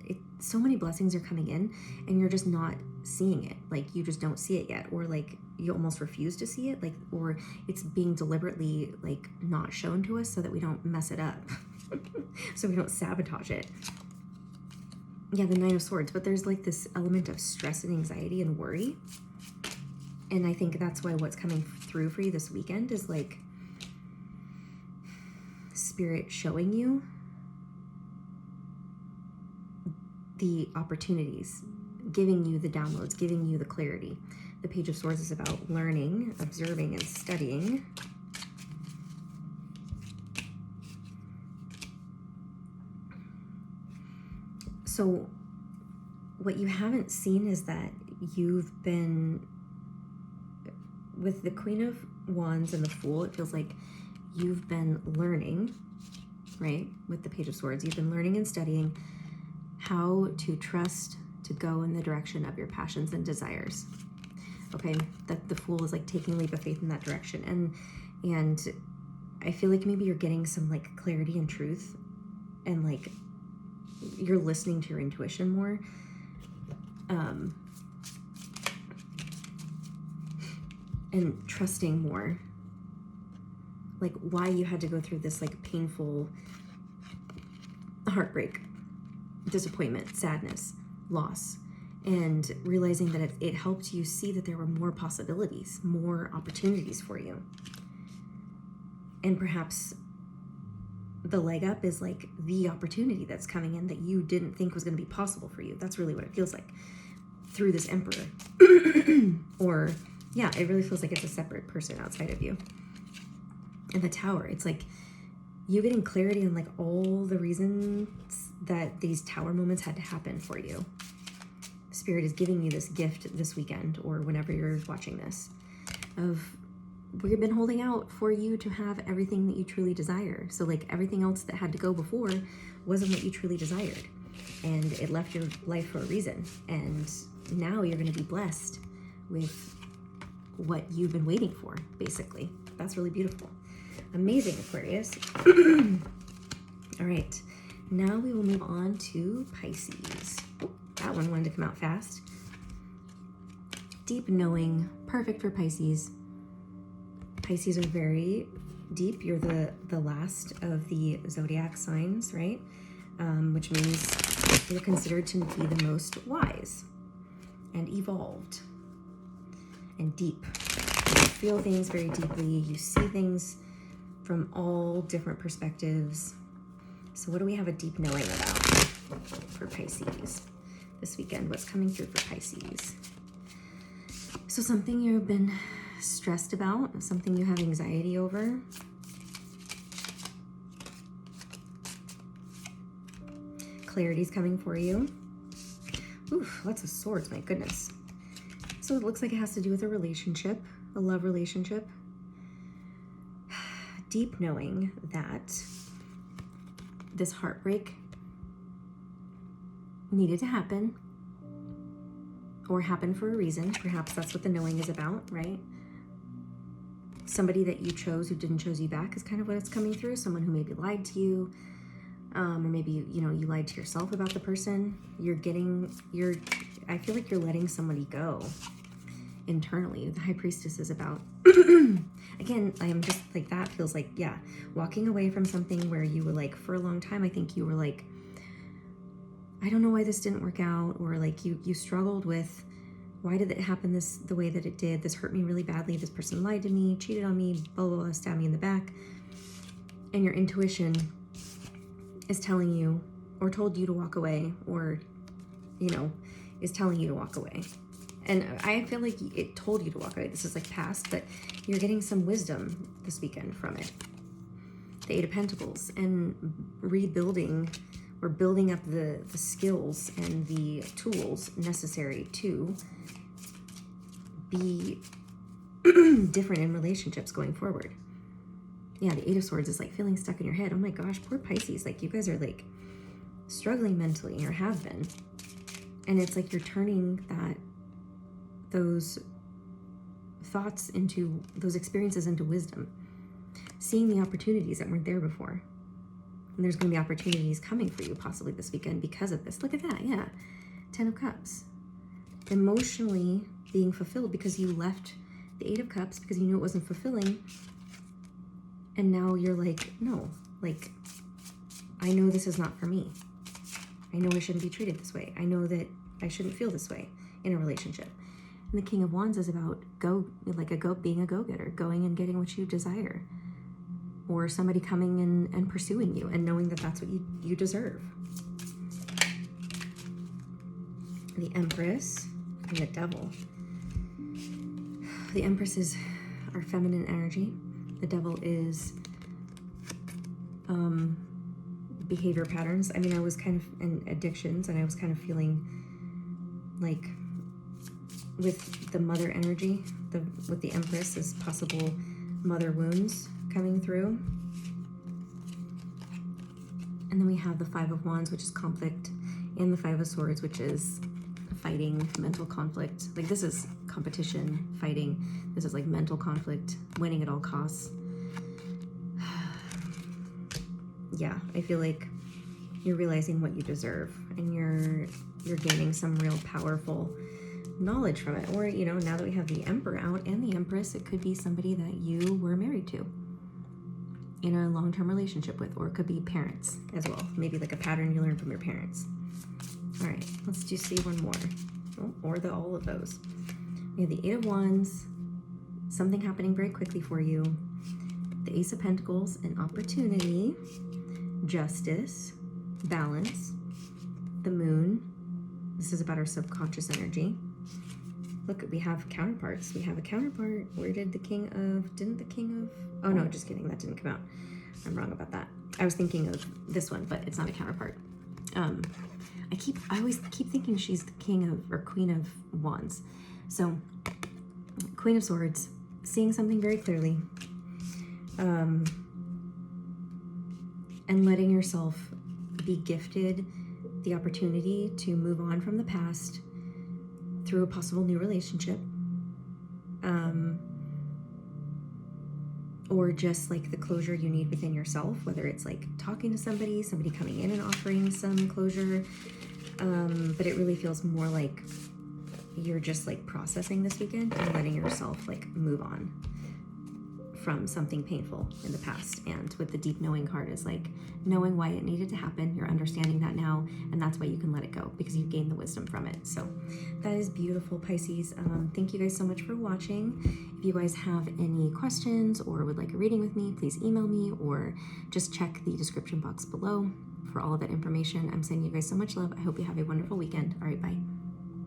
it. So many blessings are coming in and you're just not seeing it. Like you just don't see it yet, or like you almost refuse to see it, like, or it's being deliberately like not shown to us so that we don't mess it up. So we don't sabotage it. Yeah, the Nine of Swords, but there's like this element of stress and anxiety and worry. And I think that's why what's coming through for you this weekend is like spirit showing you the opportunities, giving you the downloads, giving you the clarity. The Page of Swords is about learning, observing, and studying. So what you haven't seen is that you've been, with the Queen of Wands and the Fool, it feels like you've been learning, right? With the Page of Swords, you've been learning and studying how to trust, to go in the direction of your passions and desires. Okay, that the Fool is like taking a leap of faith in that direction. And I feel like maybe you're getting some like clarity and truth, and like you're listening to your intuition more. And trusting more, like why you had to go through this like painful heartbreak, disappointment, sadness, loss, and realizing that it helped you see that there were more possibilities, more opportunities for you. And perhaps the leg up is like the opportunity that's coming in that you didn't think was going to be possible for you. That's really what it feels like through this Emperor. Or yeah, it really feels like it's a separate person outside of you. And the Tower, it's like you getting clarity on like all the reasons that these Tower moments had to happen for you. Spirit is giving you this gift this weekend, or whenever you're watching this, of we've been holding out for you to have everything that you truly desire. So like everything else that had to go before wasn't what you truly desired, and it left your life for a reason. And now you're going to be blessed with what you've been waiting for, basically. That's really beautiful. Amazing, Aquarius. All right, now we will move on to Pisces. Oh, that one wanted to come out fast. Deep knowing, perfect for Pisces. Pisces are very deep. You're the last of the zodiac signs, right? Which means you're considered to be the most wise and evolved and deep. You feel things very deeply. You see things from all different perspectives. So what do we have a deep knowing about for Pisces this weekend? What's coming through for Pisces? So something you've been stressed about, something you have anxiety over. Clarity's coming for you. Oof, lots of swords, my goodness. So it looks like it has to do with a relationship, a love relationship. Deep knowing that this heartbreak needed to happen, or happen for a reason. Perhaps that's what the knowing is about, right? Somebody that you chose who didn't choose you back is kind of what it's coming through. Someone who maybe lied to you, or maybe you lied to yourself about the person. I feel like you're letting somebody go internally. The High Priestess is about again, I am just like, that feels like, yeah, walking away from something where you were like, for a long time, I think you were like, I don't know why this didn't work out, or like you struggled with, why did it happen the way that it did? This hurt me really badly. This person lied to me, cheated on me, blah, blah, blah, stabbed me in the back. And your intuition is telling you, or told you to walk away, or, is telling you to walk away. And I feel like it told you to walk away. This is like past, but you're getting some wisdom this weekend from it. The Eight of Pentacles, and rebuilding or building up the skills and the tools necessary to be different in relationships going forward. Yeah, the Eight of Swords is like feeling stuck in your head. Oh my gosh, poor Pisces. Like you guys are like struggling mentally, or have been. And it's like you're turning those thoughts into, those experiences into wisdom. Seeing the opportunities that weren't there before. And there's going to be opportunities coming for you possibly this weekend because of this. Look at that, yeah. 10 of Cups. Emotionally being fulfilled because you left the Eight of Cups because you knew it wasn't fulfilling. And now you're like, no, like, I know this is not for me. I know I shouldn't be treated this way. I know that I shouldn't feel this way in a relationship. And the King of Wands is about being a go-getter, going and getting what you desire. Or somebody coming and pursuing you and knowing that that's what you deserve. The Empress and the Devil. The Empress is our feminine energy. The Devil is behavior patterns. I mean, I was kind of in addictions, and I was kind of feeling like with the mother energy, with the Empress, is possible mother wounds coming through. And then we have the Five of Wands, which is conflict, and the Five of Swords, which is fighting, mental conflict. Like this is competition, fighting. This is like mental conflict, winning at all costs. yeah, I feel like you're realizing what you deserve, and you're gaining some real powerful knowledge from it. Or, you know, now that we have the Emperor out and the Empress, it could be somebody that you were married to in a long-term relationship with, or it could be parents as well. Maybe like a pattern you learned from your parents. All right, let's just see one more. Oh, or all of those. We have the Eight of Wands, something happening very quickly for you. The Ace of Pentacles, an opportunity. Justice, balance. The Moon. This is about our subconscious energy. Look, we have counterparts. We have a counterpart. Where did the King of... Didn't the King of... Oh, no, just kidding. That didn't come out. I'm wrong about that. I was thinking of this one, but it's not a counterpart. I always keep thinking she's the King of... or Queen of Wands. So, Queen of Swords. Seeing something very clearly. And letting yourself be gifted the opportunity to move on from the past through a possible new relationship, or just like the closure you need within yourself, whether it's like talking to somebody coming in and offering some closure, but it really feels more like you're just like processing this weekend and letting yourself like move on from something painful in the past. And with the deep knowing card is like knowing why it needed to happen. You're understanding that now, and that's why you can let it go, because you've gained the wisdom from it. So that is beautiful, Pisces. Thank you guys so much for watching. If you guys have any questions or would like a reading with me, please email me or just check the description box below for all of that information. I'm sending you guys so much love. I hope you have a wonderful weekend. All right, bye.